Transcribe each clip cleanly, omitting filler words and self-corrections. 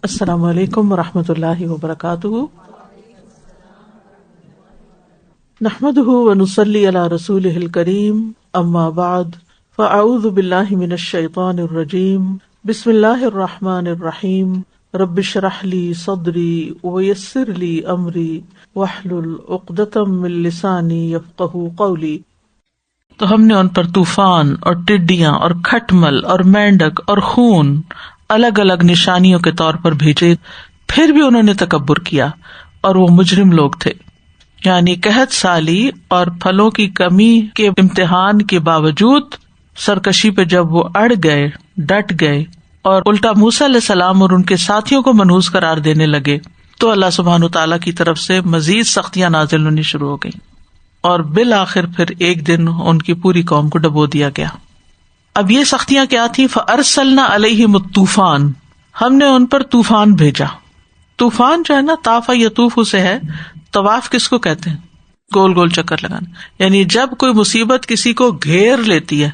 السلام علیکم ورحمۃ اللہ وبرکاتہ، نحمده ونصلی علی رسولہ الکریم، اما بعد فاعوذ باللہ من الشیطان الرجیم، بسم اللہ الرحمن الرحیم، رب اشرح لی صدری ویسر لی امری واحلل عقدۃ من لسانی یفقہوا قولی۔ تو ہم نے ان پر طوفان اور ٹڈیاں اور کھٹمل اور مینڈک اور خون الگ الگ نشانیوں کے طور پر بھیجے، پھر بھی انہوں نے تکبر کیا اور وہ مجرم لوگ تھے۔ یعنی قحط سالی اور پھلوں کی کمی کے امتحان کے باوجود سرکشی پہ جب وہ اڑ گئے، ڈٹ گئے اور الٹا موسیٰ علیہ السلام اور ان کے ساتھیوں کو منحوس قرار دینے لگے، تو اللہ سبحانہ وتعالیٰ کی طرف سے مزید سختیاں نازل ہونی شروع ہو گئیں اور بالآخر پھر ایک دن ان کی پوری قوم کو ڈبو دیا گیا۔ اب یہ سختیاں کیا تھیں؟ فَأَرْسَلْنَا عَلَيْهِمُ الطُّوفَانَ، ہم نے ان پر طوفان بھیجا۔ طوفان جو ہے نا، طاف یطوف سے ہے۔ طواف کس کو کہتے ہیں؟ گول گول چکر لگانا۔ یعنی جب کوئی مصیبت کسی کو گھیر لیتی ہے،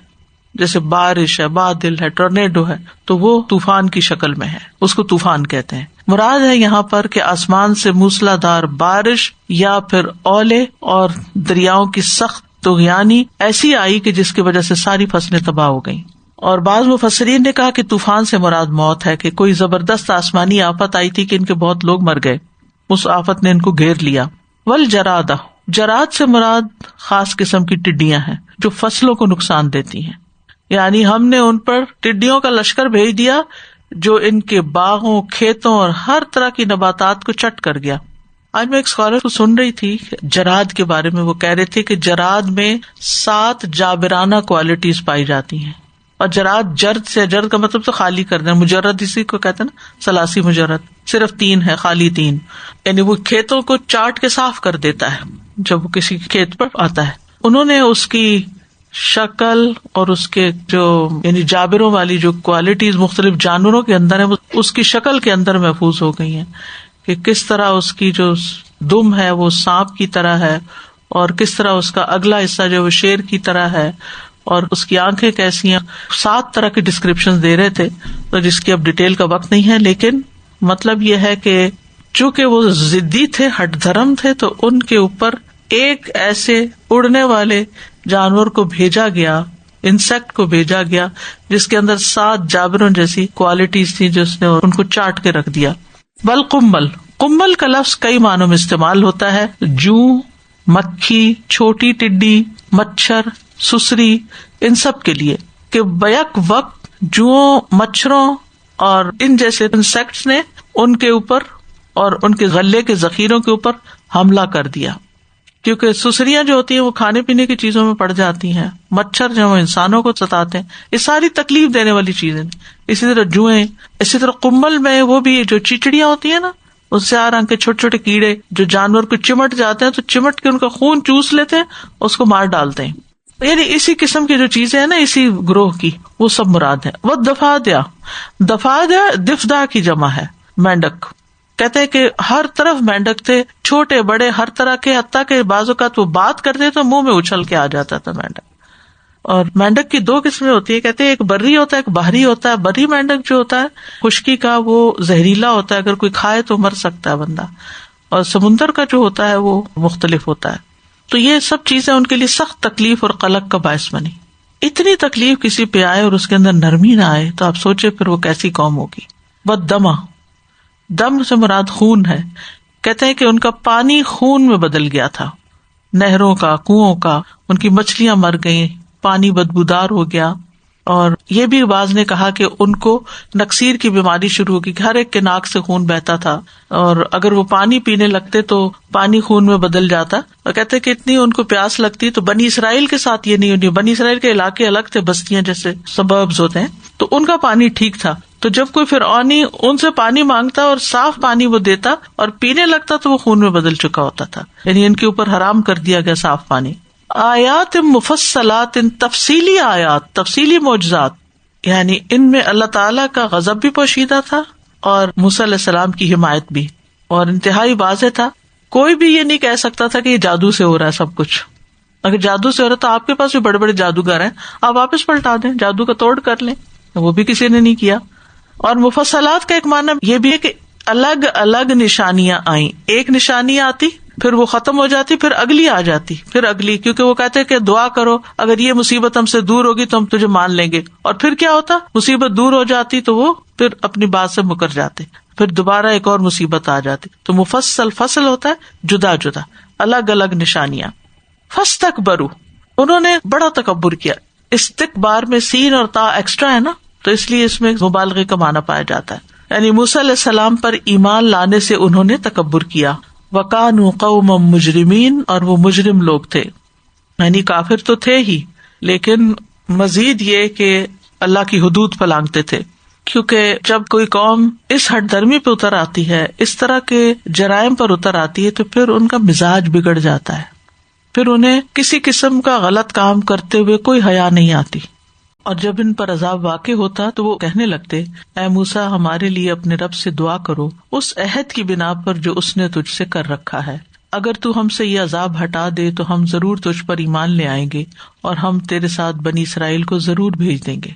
جیسے بارش ہے، بادل ہے، ٹورنیڈو ہے، تو وہ طوفان کی شکل میں ہے، اس کو طوفان کہتے ہیں۔ مراد ہے یہاں پر کہ آسمان سے موسلا دھار بارش یا پھر اولے اور دریاؤں کی سخت طغیانی ایسی آئی کہ جس کی وجہ سے ساری فصلیں تباہ ہو گئیں۔ اور بعض مفسرین نے کہا کہ طوفان سے مراد موت ہے، کہ کوئی زبردست آسمانی آفت آئی تھی کہ ان کے بہت لوگ مر گئے، اس آفت نے ان کو گھیر لیا۔ والجرادہ، جراد سے مراد خاص قسم کی ٹڈیاں ہیں جو فصلوں کو نقصان دیتی ہیں۔ یعنی ہم نے ان پر ٹڈیوں کا لشکر بھیج دیا جو ان کے باغوں، کھیتوں اور ہر طرح کی نباتات کو چٹ کر گیا۔ آج میں ایک اسکالر کو سن رہی تھی جراد کے بارے میں، وہ کہہ رہے تھے کہ جراد میں 7 جابرانہ کوالٹیز پائی جاتی ہیں، اور جراد جرد سے، جرد کا مطلب تو خالی کر دینا، مجرد اسی کو کہتے ہیں نا، ثلاثی مجرد، صرف 3 ہے، خالی 3، یعنی وہ کھیتوں کو چاٹ کے صاف کر دیتا ہے جب وہ کسی کھیت پر آتا ہے۔ انہوں نے اس کی شکل اور اس کے جو یعنی جابروں والی جو کوالٹیز مختلف جانوروں کے اندر ہیں، اس کی شکل کے اندر محفوظ ہو گئی ہیں، کہ کس طرح اس کی جو دم ہے وہ سانپ کی طرح ہے، اور کس طرح اس کا اگلا حصہ جو وہ شیر کی طرح ہے، اور اس کی آنکھیں کیسی ہیں۔ 7 طرح کی ڈسکرپشن دے رہے تھے، تو جس کی اب ڈیٹیل کا وقت نہیں ہے، لیکن مطلب یہ ہے کہ چونکہ وہ ضدی تھے، ہٹ دھرم تھے، تو ان کے اوپر ایک ایسے اڑنے والے جانور کو بھیجا گیا، انسیکٹ کو بھیجا گیا، جس کے اندر 7 جابروں جیسی کوالٹیز تھی، جس نے ان کو چاٹ کے رکھ دیا۔ بالقمل، قمل کا لفظ کئی معنوں میں استعمال ہوتا ہے، جوں، مکھی، چھوٹی ٹڈی، مچھر، سسری، ان سب کے لیے، کہ بیک وقت جوؤں، مچھروں اور ان جیسے انسیکٹس نے ان کے اوپر اور ان کے غلے کے ذخیروں کے اوپر حملہ کر دیا۔ کیونکہ سسریاں جو ہوتی ہیں وہ کھانے پینے کی چیزوں میں پڑ جاتی ہیں، مچھر جو انسانوں کو ستاتے ہیں، یہ ساری تکلیف دینے والی چیزیں۔ اسی طرح جوئیں، اسی طرح قمل میں وہ بھی جو چیچڑیاں ہوتی ہیں نا، اس سے آ رنگ کے چھوٹے چھوٹے کیڑے جو جانور کو چمٹ جاتے ہیں، تو چمٹ کے ان کا خون چوس لیتے ہیں، اس کو مار ڈالتے ہیں۔ یعنی اسی قسم کی جو چیزیں ہیں نا، اسی گروہ کی، وہ سب مراد ہے۔ وہ دفادع، دفادع دفدع کی جمع ہے، مینڈک۔ کہتے ہیں کہ ہر طرف مینڈک تھے، چھوٹے بڑے ہر طرح کے، حتیٰ کہ بعض اوقات وہ بات کرتے تو منہ میں اچھل کے آ جاتا تھا مینڈک۔ اور مینڈک کی 2 قسمیں ہوتی ہیں، کہتے ہیں ایک بری ہوتا ہے، ایک باہری ہوتا ہے۔ بری مینڈک جو ہوتا ہے خشکی کا، وہ زہریلا ہوتا ہے، اگر کوئی کھائے تو مر سکتا ہے بندہ، اور سمندر کا جو ہوتا ہے وہ مختلف ہوتا ہے۔ تو یہ سب چیزیں ان کے لیے سخت تکلیف اور قلق کا باعث بنی۔ اتنی تکلیف کسی پہ آئے اور اس کے اندر نرمی نہ آئے تو آپ سوچے پھر وہ کیسی قوم ہوگی۔ بددمہ، دم سے مراد خون ہے۔ کہتے ہیں کہ ان کا پانی خون میں بدل گیا تھا، نہروں کا، کنووں کا، ان کی مچھلیاں مر گئیں، پانی بدبودار ہو گیا۔ اور یہ بھی بعض نے کہا کہ ان کو نکسیر کی بیماری شروع ہوگی، کہ ہر ایک کے ناک سے خون بہتا تھا، اور اگر وہ پانی پینے لگتے تو پانی خون میں بدل جاتا۔ اور کہتے کہ اتنی ان کو پیاس لگتی، تو بنی اسرائیل کے ساتھ یہ نہیں ہوتی، بنی اسرائیل کے علاقے الگ تھے، بستیاں جیسے سبربز ہوتے ہیں، تو ان کا پانی ٹھیک تھا۔ تو جب کوئی فرعونی ان سے پانی مانگتا اور صاف پانی وہ دیتا اور پینے لگتا تو وہ خون میں بدل چکا ہوتا تھا، یعنی ان کے اوپر حرام کر دیا گیا صاف پانی۔ آیات مفصلات، تفصیلی آیات، تفصیلی معجزات، یعنی ان میں اللہ تعالیٰ کا غضب بھی پوشیدہ تھا اور موسیٰ علیہ السلام کی حمایت بھی، اور انتہائی واضح تھا۔ کوئی بھی یہ نہیں کہہ سکتا تھا کہ یہ جادو سے ہو رہا ہے سب کچھ۔ اگر جادو سے ہو رہا تو آپ کے پاس بھی بڑے بڑے جادوگر ہیں، آپ واپس پلٹا دیں، جادو کا توڑ کر لیں، وہ بھی کسی نے نہیں کیا۔ اور مفصلات کا ایک معنی یہ بھی ہے کہ الگ الگ نشانیاں آئیں، ایک نشانی آتی پھر وہ ختم ہو جاتی، پھر اگلی آ جاتی، پھر اگلی، کیونکہ وہ کہتے کہ دعا کرو اگر یہ مصیبت ہم سے دور ہوگی تو ہم تجھے مان لیں گے، اور پھر کیا ہوتا، مصیبت دور ہو جاتی تو وہ پھر اپنی بات سے مکر جاتے، پھر دوبارہ ایک اور مصیبت آ جاتی. تو مفصل فصل ہوتا ہے جدا جدا الگ الگ نشانیاں. فاستکبروا، انہوں نے بڑا تکبر کیا. استکبار میں سین اور تا ایکسٹرا ہے نا، تو اس لیے اس میں مبالغے کا معنی پایا جاتا ہے. یعنی موسیٰ علیہ السلام پر ایمان لانے سے انہوں نے تکبر کیا. وَكَانُوا قَوْمًا مُجْرِمِينَ، اور وہ مجرم لوگ تھے، یعنی کافر تو تھے ہی لیکن مزید یہ کہ اللہ کی حدود پہ لانگتے تھے. کیونکہ جب کوئی قوم اس ہٹ درمی پہ اتر آتی ہے، اس طرح کے جرائم پر اتر آتی ہے، تو پھر ان کا مزاج بگڑ جاتا ہے، پھر انہیں کسی قسم کا غلط کام کرتے ہوئے کوئی حیا نہیں آتی. اور جب ان پر عذاب واقع ہوتا تو وہ کہنے لگتے، اے موسیٰ ہمارے لیے اپنے رب سے دعا کرو اس عہد کی بنا پر جو اس نے تجھ سے کر رکھا ہے، اگر تو ہم سے یہ عذاب ہٹا دے تو ہم ضرور تجھ پر ایمان لے آئیں گے اور ہم تیرے ساتھ بنی اسرائیل کو ضرور بھیج دیں گے.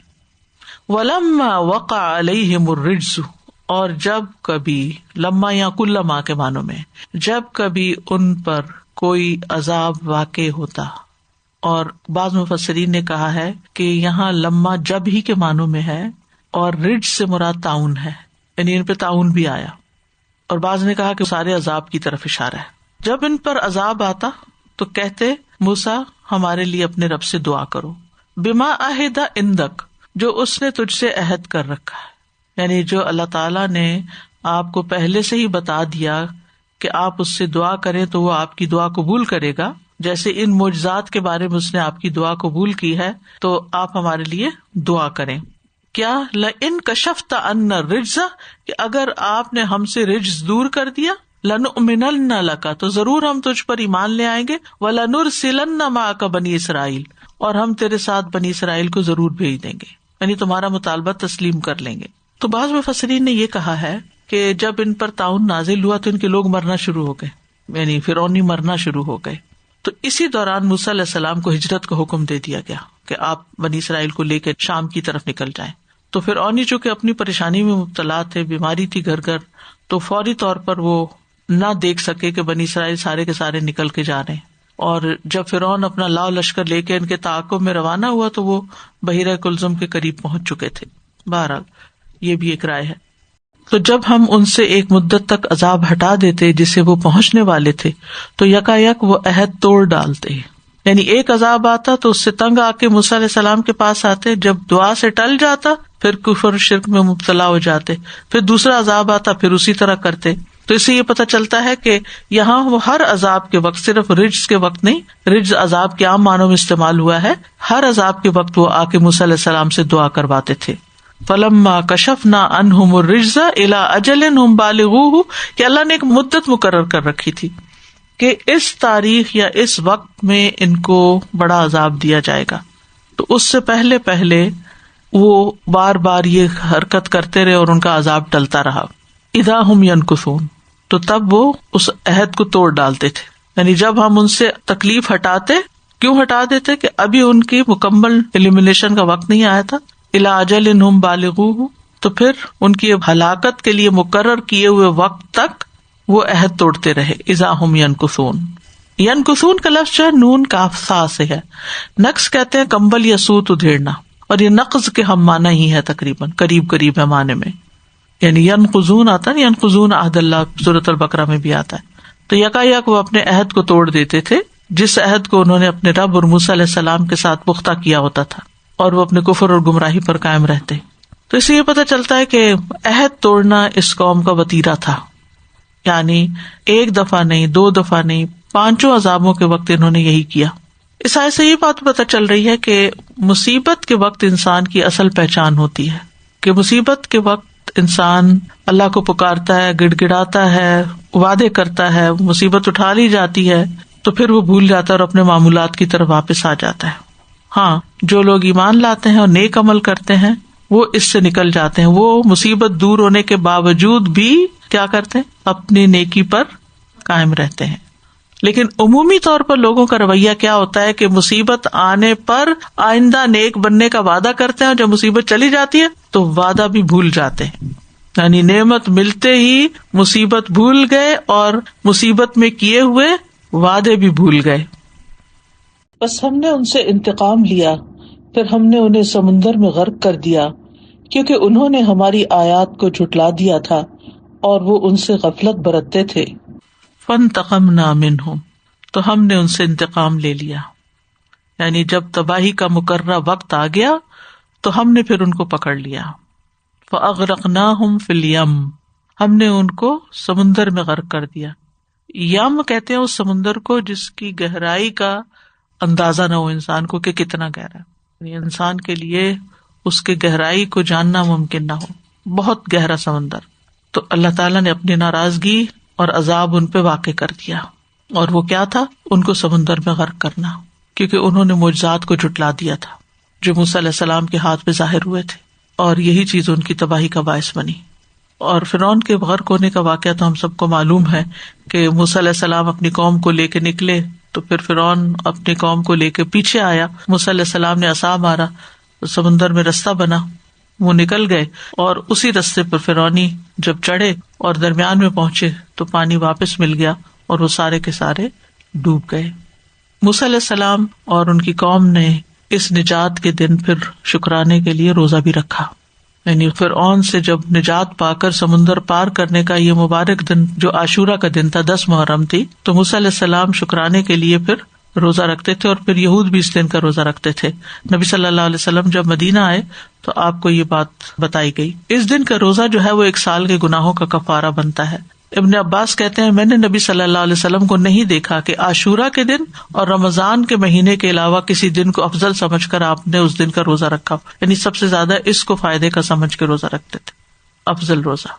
وَلَمَّا وَقَعَ عَلَيْهِمُ الرِّجْزُ، اور جب کبھی، لما یا کلما کے معنوں میں، جب کبھی ان پر کوئی عذاب واقع ہوتا. اور بعض مفسرین نے کہا ہے کہ یہاں لما جب ہی کے معنوں میں ہے اور رجز سے مراد تعاون ہے، یعنی ان پہ تعاون بھی آیا. اور بعض نے کہا کہ سارے عذاب کی طرف اشارہ ہے. جب ان پر عذاب آتا تو کہتے موسیٰ ہمارے لیے اپنے رب سے دعا کرو، بما عہد عندک، جو اس نے تجھ سے عہد کر رکھا ہے، یعنی جو اللہ تعالیٰ نے آپ کو پہلے سے ہی بتا دیا کہ آپ اس سے دعا کریں تو وہ آپ کی دعا قبول کرے گا. جیسے ان معجزات کے بارے میں اس نے آپ کی دعا قبول کی ہے، تو آپ ہمارے لیے دعا کریں. کیا لئن کشفت عنا الرجز، کہ اگر آپ نے ہم سے رجز دور کر دیا، لنؤمنن لک، تو ضرور ہم تجھ پر ایمان لے آئیں گے، ولنرسلن معک بنی اسرائیل، اور ہم تیرے ساتھ بنی اسرائیل کو ضرور بھیج دیں گے، یعنی تمہارا مطالبہ تسلیم کر لیں گے. تو بعض مفسرین نے یہ کہا ہے کہ جب ان پر تعاون نازل ہوا تو ان کے لوگ مرنا شروع ہو گئے، یعنی فرعونی مرنا شروع ہو گئے. تو اسی دوران موسیٰ علیہ السلام کو ہجرت کا حکم دے دیا گیا کہ آپ بنی اسرائیل کو لے کے شام کی طرف نکل جائیں. تو فرعونی چونکہ اپنی پریشانی میں مبتلا تھے، بیماری تھی گھر گھر، تو فوری طور پر وہ نہ دیکھ سکے کہ بنی اسرائیل سارے کے سارے نکل کے جا رہے ہیں. اور جب فرعون اپنا لاؤ لشکر لے کے ان کے تعاقب میں روانہ ہوا تو وہ بحیرہ کلزم کے قریب پہنچ چکے تھے. بہرحال یہ بھی ایک رائے ہے. تو جب ہم ان سے ایک مدت تک عذاب ہٹا دیتے جسے وہ پہنچنے والے تھے تو یکا یک وہ عہد توڑ ڈالتے، یعنی ایک عذاب آتا تو اس سے تنگ آ کے موسیٰ علیہ السلام کے پاس آتے، جب دعا سے ٹل جاتا پھر کفر شرک میں مبتلا ہو جاتے، پھر دوسرا عذاب آتا پھر اسی طرح کرتے. تو اس سے یہ پتہ چلتا ہے کہ یہاں وہ ہر عذاب کے وقت، صرف رجز کے وقت نہیں، رجز عذاب کے عام معنوں میں استعمال ہوا ہے، ہر عذاب کے وقت وہ آ کے موسیٰ علیہ السلام سے دعا کرواتے تھے. فلما کشفنا عنہم الرجز الی اجل ہم بالغوہ، کہ اللہ نے ایک مدت مقرر کر رکھی تھی کہ اس تاریخ یا اس وقت میں ان کو بڑا عذاب دیا جائے گا. تو اس سے پہلے پہلے وہ بار بار یہ حرکت کرتے رہے اور ان کا عذاب ٹلتا رہا. اذا ہم ینکثون، تو تب وہ اس عہد کو توڑ ڈالتے تھے. یعنی جب ہم ان سے تکلیف ہٹاتے، کیوں ہٹا دیتے کہ ابھی ان کی مکمل ایلیمینیشن کا وقت نہیں آیا تھا، الی اجل ہم بالغوہ، تو پھر ان کی ہلاکت کے لیے مقرر کیے ہوئے وقت تک وہ عہد توڑتے رہے. اذا ہم ینکثون، ینکثون کا لفظ جو نون کاف سا سے ہے. نقص کہتے ہیں کمبل یا سوت ادھیڑنا، اور یہ نقض کے ہم معنی ہی ہے، تقریباً قریب ہے معنی میں. یعنی ینقضون آتا ہے، ینقضون عہد اللہ سورۃ البقرہ میں بھی آتا ہے. تو یکا یک وہ اپنے عہد کو توڑ دیتے تھے، جس عہد کو انہوں نے اپنے رب اور موسیٰ علیہ السلام کے ساتھ پختہ کیا ہوتا تھا، اور وہ اپنے کفر اور گمراہی پر قائم رہتے. تو اس سے یہ پتہ چلتا ہے کہ عہد توڑنا اس قوم کا وتیرہ تھا. یعنی ایک دفعہ نہیں، دو دفعہ نہیں، 5 عذابوں کے وقت انہوں نے یہی کیا. اس آیت سے یہ بات پتہ چل رہی ہے کہ مصیبت کے وقت انسان کی اصل پہچان ہوتی ہے، کہ مصیبت کے وقت انسان اللہ کو پکارتا ہے، گڑ گڑاتا ہے، وعدے کرتا ہے، مصیبت اٹھا لی جاتی ہے تو پھر وہ بھول جاتا ہے اور اپنے معمولات کی طرف واپس آ جاتا ہے. ہاں، جو لوگ ایمان لاتے ہیں اور نیک عمل کرتے ہیں وہ اس سے نکل جاتے ہیں. وہ مصیبت دور ہونے کے باوجود بھی کیا کرتے ہیں؟ اپنی نیکی پر قائم رہتے ہیں. لیکن عمومی طور پر لوگوں کا رویہ کیا ہوتا ہے کہ مصیبت آنے پر آئندہ نیک بننے کا وعدہ کرتے ہیں، اور جب مصیبت چلی جاتی ہے تو وعدہ بھی بھول جاتے ہیں، یعنی نعمت ملتے ہی مصیبت بھول گئے اور مصیبت میں کیے ہوئے وعدے بھی بھول گئے. بس ہم نے ان سے انتقام لیا، پھر ہم نے انہیں سمندر میں غرق کر دیا، کیونکہ انہوں نے ہماری آیات کو جھٹلا دیا تھا اور وہ ان سے غفلت برتتے تھے. فانتقمنا منہم، تو ہم نے ان سے انتقام لے لیا، یعنی جب تباہی کا مقررہ وقت آ گیا تو ہم نے پھر ان کو پکڑ لیا. فاغرقناہم فی الیم، ہم نے ان کو سمندر میں غرق کر دیا. یم کہتے ہیں اس سمندر کو جس کی گہرائی کا اندازہ نہ ہو انسان کو کہ کتنا گہرا ہے، یعنی انسان کے لیے اس کے گہرائی کو جاننا ممکن نہ ہو، بہت گہرا سمندر. تو اللہ تعالیٰ نے اپنی ناراضگی اور عذاب ان پہ واقع کر دیا، اور وہ کیا تھا؟ ان کو سمندر میں غرق کرنا، کیونکہ انہوں نے معجزات کو جھٹلا دیا تھا جو موسیٰ علیہ السلام کے ہاتھ پہ ظاہر ہوئے تھے، اور یہی چیز ان کی تباہی کا باعث بنی. اور فرعون کے غرق ہونے کا واقعہ تو ہم سب کو معلوم ہے کہ موسیٰ علیہ السلام اپنی قوم کو لے کے نکلے تو پھر فرعون اپنی قوم کو لے کے پیچھے آیا. موسیٰ علیہ السلام نے عصا مارا، سمندر میں رستہ بنا، وہ نکل گئے، اور اسی رستے پر فرعونی جب چڑھے اور درمیان میں پہنچے تو پانی واپس مل گیا اور وہ سارے کے سارے ڈوب گئے. موسیٰ علیہ السلام اور ان کی قوم نے اس نجات کے دن پھر شکرانے کے لیے روزہ بھی رکھا، یعنی فرعون سے جب نجات پا کر سمندر پار کرنے کا یہ مبارک دن جو عاشورہ کا دن تھا، 10 محرم تھی، تو موسیٰ علیہ السلام شکرانے کے لیے پھر روزہ رکھتے تھے، اور پھر یہود بھی اس دن کا روزہ رکھتے تھے. نبی صلی اللہ علیہ وسلم جب مدینہ آئے تو آپ کو یہ بات بتائی گئی. اس دن کا روزہ جو ہے وہ 1 سال کے گناہوں کا کفارہ بنتا ہے. ابن عباس کہتے ہیں میں نے نبی صلی اللہ علیہ وسلم کو نہیں دیکھا کہ عاشورہ کے دن اور رمضان کے مہینے کے علاوہ کسی دن کو افضل سمجھ کر آپ نے اس دن کا روزہ رکھا، یعنی سب سے زیادہ اس کو فائدے کا سمجھ کے روزہ رکھتے تھے، افضل روزہ.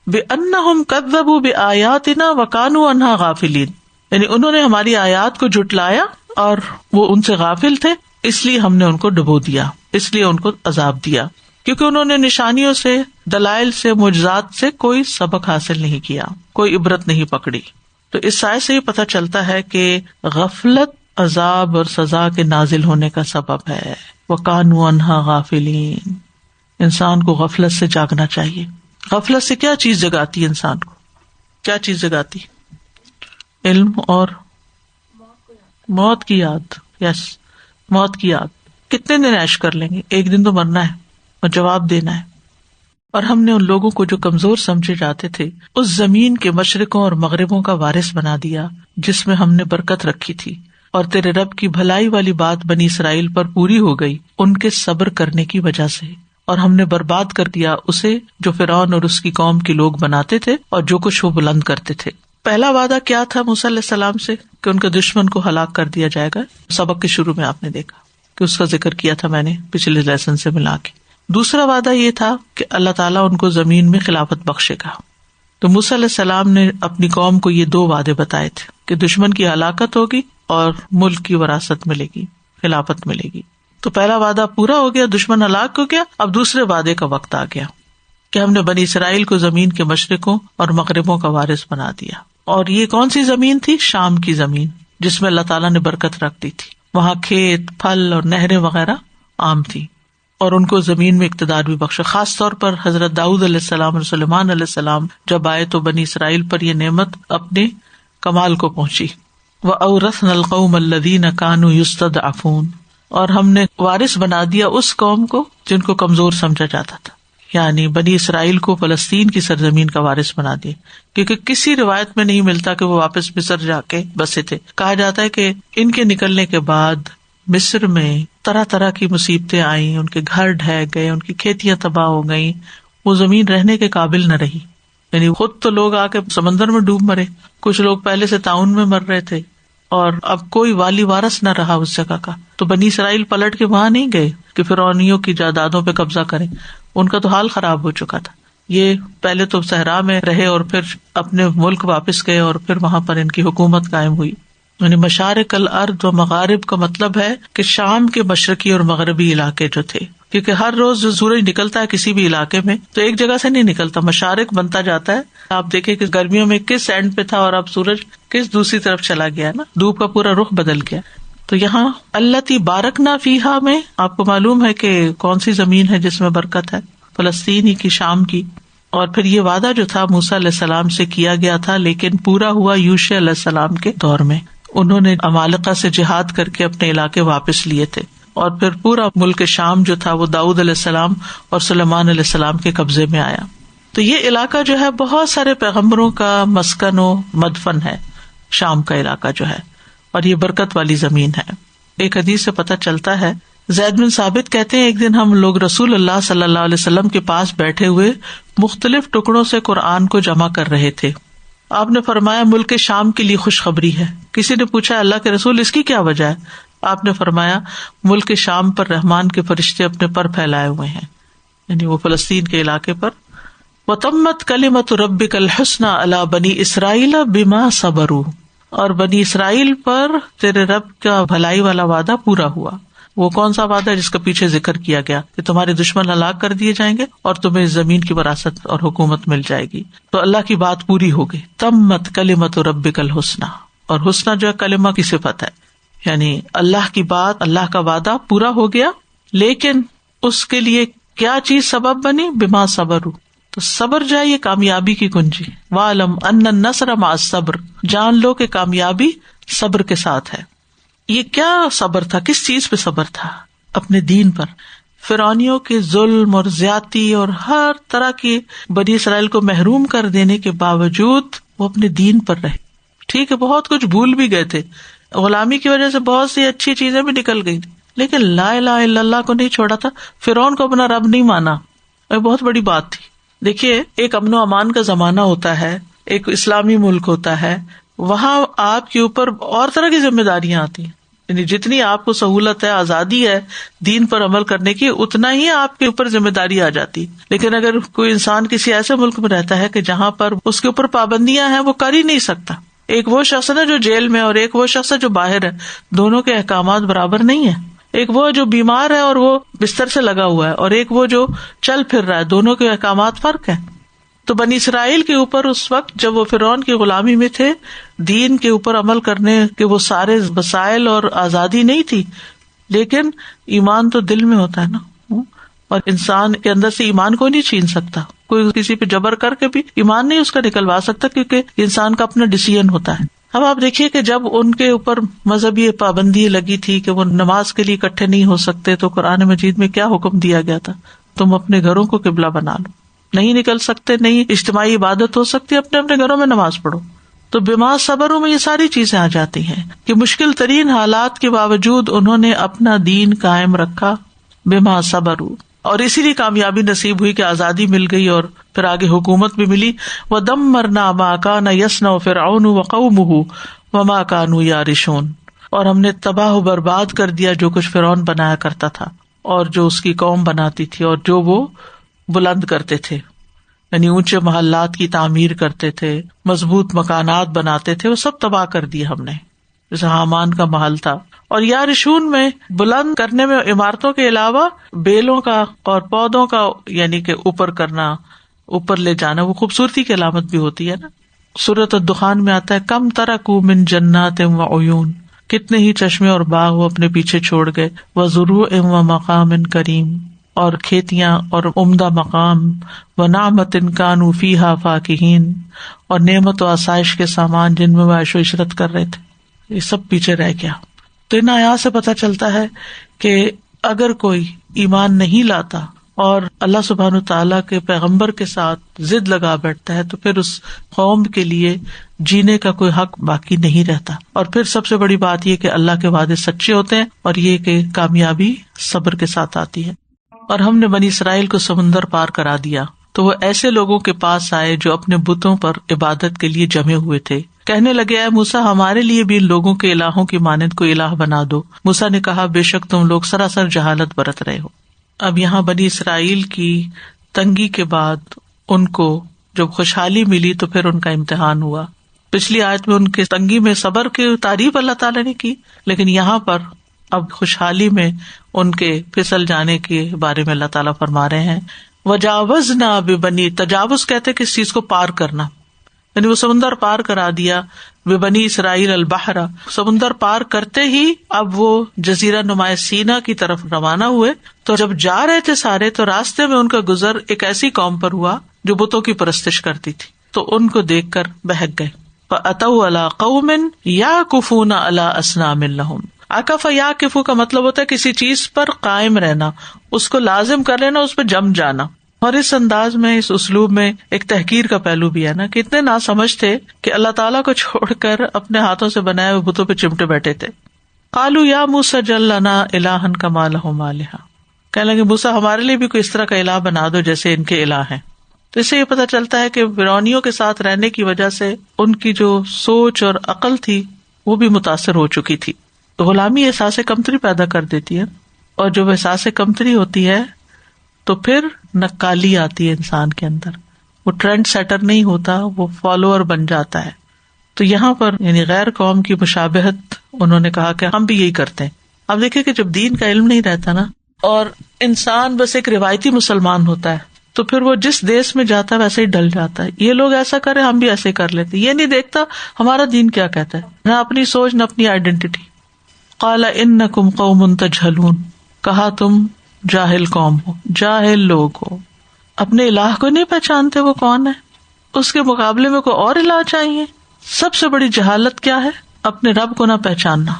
بِأَنَّهُمْ كَذَّبُوا بِآيَاتِنَا وَكَانُوا عَنْهَا غَافِلِينَ، یعنی انہوں نے ہماری آیات کو جھٹلایا اور وہ ان سے غافل تھے، اس لیے ہم نے ان کو ڈبو دیا، اس لیے ان کو عذاب دیا، کیونکہ انہوں نے نشانیوں سے، دلائل سے، معجزات سے کوئی سبق حاصل نہیں کیا، کوئی عبرت نہیں پکڑی. تو اس آیت سے یہ پتہ چلتا ہے کہ غفلت عذاب اور سزا کے نازل ہونے کا سبب ہے. وَكَانُوا عَنْهَا غَافِلِينَ، انسان کو غفلت سے جاگنا چاہیے. غفلت سے کیا چیز جگاتی ہے انسان کو؟ کیا چیز جگاتی؟ علم اور موت کی یاد. یس، موت کی یاد. کتنے دن عیش کر لیں گے، ایک دن تو مرنا ہے اور جواب دینا ہے. اور ہم نے ان لوگوں کو جو کمزور سمجھے جاتے تھے اس زمین کے مشرقوں اور مغربوں کا وارث بنا دیا جس میں ہم نے برکت رکھی تھی، اور تیرے رب کی بھلائی والی بات بنی اسرائیل پر پوری ہو گئی ان کے صبر کرنے کی وجہ سے. اور ہم نے برباد کر دیا اسے جو فرعون اور اس کی قوم کے لوگ بناتے تھے اور جو کچھ وہ بلند کرتے تھے. پہلا وعدہ کیا تھا موسیٰ علیہ السلام سے؟ کہ ان کے دشمن کو ہلاک کر دیا جائے گا. سبق کے شروع میں آپ نے دیکھا کہ اس کا ذکر کیا تھا میں نے پچھلے لیسن سے ملا کے. دوسرا وعدہ یہ تھا کہ اللہ تعالیٰ ان کو زمین میں خلافت بخشے گا. تو موسیٰ علیہ السلام نے اپنی قوم کو یہ 2 وعدے بتائے تھے کہ دشمن کی ہلاکت ہوگی اور ملک کی وراثت ملے گی، خلافت ملے گی. تو پہلا وعدہ پورا ہو گیا، دشمن ہلاک ہو گیا. اب دوسرے وعدے کا وقت آ گیا کہ ہم نے بنی اسرائیل کو زمین کے مشرقوں اور مغربوں کا وارث بنا دیا. اور یہ کون سی زمین تھی؟ شام کی زمین، جس میں اللہ تعالیٰ نے برکت رکھ دی تھی. وہاں کھیت، پھل اور نہریں وغیرہ عام تھی، اور ان کو زمین میں اقتدار بھی بخشا. خاص طور پر حضرت داؤد علیہ السلام اور سلیمان علیہ السلام جب آئے تو بنی اسرائیل پر یہ نعمت اپنے کمال کو پہنچی. وَأَوْرَثْنَا الْقَوْمَ الَّذِينَ كَانُوا يُسْتَضْعَفُونَ، اور ہم نے وارث بنا دیا اس قوم کو جن کو کمزور سمجھا جاتا تھا، یعنی بنی اسرائیل کو فلسطین کی سرزمین کا وارث بنا دیا. کیونکہ کسی روایت میں نہیں ملتا کہ وہ واپس مصر جا کے بسے تھے. کہا جاتا ہے کہ ان کے نکلنے کے بعد مصر میں طرح طرح کی مصیبتیں آئیں، ان کے گھر ڈھہ گئے، ان کی کھیتیاں تباہ ہو گئیں، وہ زمین رہنے کے قابل نہ رہی. یعنی خود تو لوگ آ کے سمندر میں ڈوب مرے، کچھ لوگ پہلے سے تعاون میں مر رہے تھے، اور اب کوئی والی وارث نہ رہا اس جگہ کا. تو بنی اسرائیل پلٹ کے وہاں نہیں گئے کہ فرعونیوں کی جائیدادوں پہ قبضہ کریں، ان کا تو حال خراب ہو چکا تھا. یہ پہلے تو صحرا میں رہے اور پھر اپنے ملک واپس گئے، اور پھر وہاں پر ان کی حکومت قائم ہوئی. یعنی مشارق الارض و مغارب کا مطلب ہے کہ شام کے مشرقی اور مغربی علاقے جو تھے، کیونکہ ہر روز جو سورج نکلتا ہے کسی بھی علاقے میں تو ایک جگہ سے نہیں نکلتا، مشارق بنتا جاتا ہے. آپ دیکھیں کہ گرمیوں میں کس اینڈ پہ تھا اور اب سورج کس دوسری طرف چلا گیا نا، دھوپ کا پورا رخ بدل گیا. تو یہاں اللتی بارکنا فیہا میں آپ کو معلوم ہے کہ کون سی زمین ہے جس میں برکت ہے، فلسطین ہی کی، شام کی. اور پھر یہ وعدہ جو تھا موسیٰ علیہ السلام سے کیا گیا تھا لیکن پورا ہوا یوشع علیہ السلام کے دور میں. انہوں نے عمالقہ سے جہاد کر کے اپنے علاقے واپس لیے تھے اور پھر پورا ملک شام جو تھا وہ داؤد علیہ السلام اور سلیمان علیہ السلام کے قبضے میں آیا. تو یہ علاقہ جو ہے بہت سارے پیغمبروں کا مسکن و مدفن ہے، شام کا علاقہ جو ہے، اور یہ برکت والی زمین ہے. ایک حدیث سے پتہ چلتا ہے، زید بن ثابت کہتے ہیں ایک دن ہم لوگ رسول اللہ صلی اللہ علیہ وسلم کے پاس بیٹھے ہوئے مختلف ٹکڑوں سے قرآن کو جمع کر رہے تھے. آپ نے فرمایا ملک شام کے لیے خوشخبری ہے. کسی نے پوچھا اللہ کے رسول اس کی کیا وجہ ہے؟ آپ نے فرمایا ملک شام پر رحمان کے فرشتے اپنے پر پھیلائے ہوئے ہیں، یعنی وہ فلسطین کے علاقے پر. وَتَمَّتْ كَلِمَةُ رَبِّكَ الْحُسْنَى عَلَى بَنِي إِسْرَائِيلَ بِمَا صَبَرُوا، اور بنی اسرائیل پر تیرے رب کا بھلائی والا وعدہ پورا ہوا. وہ کون سا وعدہ ہے جس کا پیچھے ذکر کیا گیا کہ تمہارے دشمن ہلاک کر دیے جائیں گے اور تمہیں اس زمین کی وراثت اور حکومت مل جائے گی. تو اللہ کی بات پوری ہو گئی. تمت کلمۃ ربک الحسنی، اور حسنی جو ہے کلمہ کی صفت ہے، یعنی اللہ کی بات، اللہ کا وعدہ پورا ہو گیا. لیکن اس کے لیے کیا چیز سبب بنی؟ بما صبروا، تو صبر جو ہے یہ کامیابی کی کنجی. وَاعْلَمْ أَنَّ النَّصْرَ مَعَ الصَّبْرِ، جان لو کہ کامیابی صبر کے ساتھ ہے. یہ کیا صبر تھا؟ کس چیز پہ صبر تھا؟ اپنے دین پر. فرعونیوں کے ظلم اور زیادتی اور ہر طرح کی بنی اسرائیل کو محروم کر دینے کے باوجود وہ اپنے دین پر رہے. ٹھیک ہے بہت کچھ بھول بھی گئے تھے، غلامی کی وجہ سے بہت سی اچھی چیزیں بھی نکل گئی، لیکن لا الہ الا اللہ کو نہیں چھوڑا تھا. فرعون کو اپنا رب نہیں مانا، یہ بہت بڑی بات تھی. دیکھیے ایک امن و امان کا زمانہ ہوتا ہے، ایک اسلامی ملک ہوتا ہے، وہاں آپ کے اوپر اور طرح کی ذمہ داریاں آتی ہیں. یعنی جتنی آپ کو سہولت ہے، آزادی ہے دین پر عمل کرنے کی، اتنا ہی آپ کے اوپر ذمہ داری آ جاتی. لیکن اگر کوئی انسان کسی ایسے ملک میں رہتا ہے کہ جہاں پر اس کے اوپر پابندیاں ہیں، وہ کر ہی نہیں سکتا. ایک وہ شخص ہے جو جیل میں اور ایک وہ شخص ہے جو باہر ہے، دونوں کے احکامات برابر نہیں ہیں. ایک وہ جو بیمار ہے اور وہ بستر سے لگا ہوا ہے، اور ایک وہ جو چل پھر رہا ہے، دونوں کے احکامات فرق ہیں. تو بنی اسرائیل کے اوپر اس وقت جب وہ فرعون کی غلامی میں تھے، دین کے اوپر عمل کرنے کے وہ سارے وسائل اور آزادی نہیں تھی، لیکن ایمان تو دل میں ہوتا ہے نا، اور انسان کے اندر سے ایمان کو نہیں چھین سکتا. کوئی کسی پہ جبر کر کے بھی ایمان نہیں اس کا نکلوا سکتا، کیونکہ انسان کا اپنا ڈیسیژن ہوتا ہے. اب آپ دیکھیے کہ جب ان کے اوپر مذہبی پابندی لگی تھی کہ وہ نماز کے لیے اکٹھے نہیں ہو سکتے، تو قرآن مجید میں کیا حکم دیا گیا تھا؟ تم اپنے گھروں کو قبلہ بنا لو. نہیں نکل سکتے، نہیں اجتماعی عبادت ہو سکتی، اپنے اپنے گھروں میں نماز پڑھو. تو بما صبروا میں یہ ساری چیزیں آ جاتی ہیں کہ مشکل ترین حالات کے باوجود انہوں نے اپنا دین قائم رکھا. بما صبروا، اور اسی لیے کامیابی نصیب ہوئی کہ آزادی مل گئی اور پھر آگے حکومت بھی ملی. وَدَمَّرْنَا مَا كَانَ يَصْنَعُ فِرْعَوْنُ وَقَوْمُهُ وَمَا كَانُوا يَعْرِشُونَ، اور ہم نے تباہ و برباد کر دیا جو کچھ فرعون بنایا کرتا تھا اور جو اس کی قوم بناتی تھی اور جو وہ بلند کرتے تھے، یعنی اونچے محلات کی تعمیر کرتے تھے، مضبوط مکانات بناتے تھے، وہ سب تباہ کر دیے ہم نے. جیسے حامان کا محل تھا. اور یارشون میں بلند کرنے میں عمارتوں کے علاوہ بیلوں کا اور پودوں کا یعنی کہ اوپر کرنا، اوپر لے جانا، وہ خوبصورتی کی علامت بھی ہوتی ہے نا. سورۃ الدخان میں آتا ہے کم ترکوا من جنات وعیون، کتنے ہی چشمے اور باغ وہ اپنے پیچھے چھوڑ گئے. وزروع ومقام کریم، اور کھیتیاں اور عمدہ مقام. ونعمت کانوا فیہا فاکہین، اور نعمت و آسائش کے سامان جن میں وہ عیش و عشرت کر رہے تھے، یہ سب پیچھے رہ گیا. تو ان آیات سے پتہ چلتا ہے کہ اگر کوئی ایمان نہیں لاتا اور اللہ سبحانہ تعالیٰ کے پیغمبر کے ساتھ ضد لگا بیٹھتا ہے تو پھر اس قوم کے لیے جینے کا کوئی حق باقی نہیں رہتا. اور پھر سب سے بڑی بات یہ کہ اللہ کے وعدے سچے ہوتے ہیں، اور یہ کہ کامیابی صبر کے ساتھ آتی ہے. اور ہم نے بنی اسرائیل کو سمندر پار کرا دیا تو وہ ایسے لوگوں کے پاس آئے جو اپنے بتوں پر عبادت کے لیے جمے ہوئے تھے. کہنے لگے اے موسیٰ ہمارے لیے بھی ان لوگوں کے الہوں کی مانند کوئی الہ بنا دو. موسیٰ نے کہا بے شک تم لوگ سراسر جہالت برت رہے ہو. اب یہاں بنی اسرائیل کی تنگی کے بعد ان کو جب خوشحالی ملی تو پھر ان کا امتحان ہوا. پچھلی آیت میں ان کے تنگی میں صبر کی تعریف اللہ تعالیٰ نے کی، لیکن یہاں پر اب خوشحالی میں ان کے پھسل جانے کے بارے میں اللہ تعالیٰ فرما رہے ہیں وجاوزنا ببنی، تجاوز کہتے کہ اس چیز کو پار کرنا، یعنی وہ سمندر پار کرا دیا، ببنی اسرائیل البحر، سمندر پار کرتے ہی اب وہ جزیرہ نما سینا کی طرف روانہ ہوئے. تو جب جا رہے تھے سارے تو راستے میں ان کا گزر ایک ایسی قوم پر ہوا جو بتوں کی پرستش کرتی تھی، تو ان کو دیکھ کر بہک گئے. فَأَتَوْا عَلَىٰ قَوْمٍ يَعْكُفُونَ عَلَىٰ أَصْنَامٍ لَهُمْ. عَكَفَ يَعْكِفُ کا مطلب ہوتا ہے کسی چیز پر قائم رہنا، اس کو لازم کر لینا، اس پہ جم جانا. اور اس انداز میں، اس اسلوب میں ایک تحقیر کا پہلو بھی ہے نا، کہ اتنے ناسمجھ تھے کہ اللہ تعالیٰ کو چھوڑ کر اپنے ہاتھوں سے بنائے ہوئے بتوں پہ چمٹے بیٹھے تھے. قالوا یا موسیٰ اجعل لنا الہا کما لہم آلہہ، کہنے لگے موسیٰ ہمارے لیے بھی کوئی اس طرح کا الہ بنا دو جیسے ان کے الہ ہیں. تو اس سے یہ پتہ چلتا ہے کہ فرعونیوں کے ساتھ رہنے کی وجہ سے ان کی جو سوچ اور عقل تھی وہ بھی متاثر ہو چکی تھی. تو غلامی احساس کمتری پیدا کر دیتی ہے، اور جب احساس کمتری ہوتی ہے تو پھر نکالی آتی ہے انسان کے اندر، وہ ٹرینڈ سیٹر نہیں ہوتا، وہ فالوور بن جاتا ہے. تو یہاں پر یعنی غیر قوم کی مشابہت انہوں نے کہا کہ ہم بھی یہی کرتے ہیں. اب دیکھیں کہ جب دین کا علم نہیں رہتا نا، اور انسان بس ایک روایتی مسلمان ہوتا ہے، تو پھر وہ جس دیس میں جاتا ہے ویسے ہی ڈل جاتا ہے. یہ لوگ ایسا کریں ہم بھی ایسے کر لیتے، یہ نہیں دیکھتا ہمارا دین کیا کہتا ہے، نہ اپنی سوچ نہ اپنی آئیڈینٹی. قال انکم قوم تجہلون، کہا تم جاہل قوم ہو، جاہل لوگ ہو، اپنے الہ کو نہیں پہچانتے وہ کون ہے، اس کے مقابلے میں کوئی اور الہ چاہیے. سب سے بڑی جہالت کیا ہے؟ اپنے رب کو نہ پہچاننا.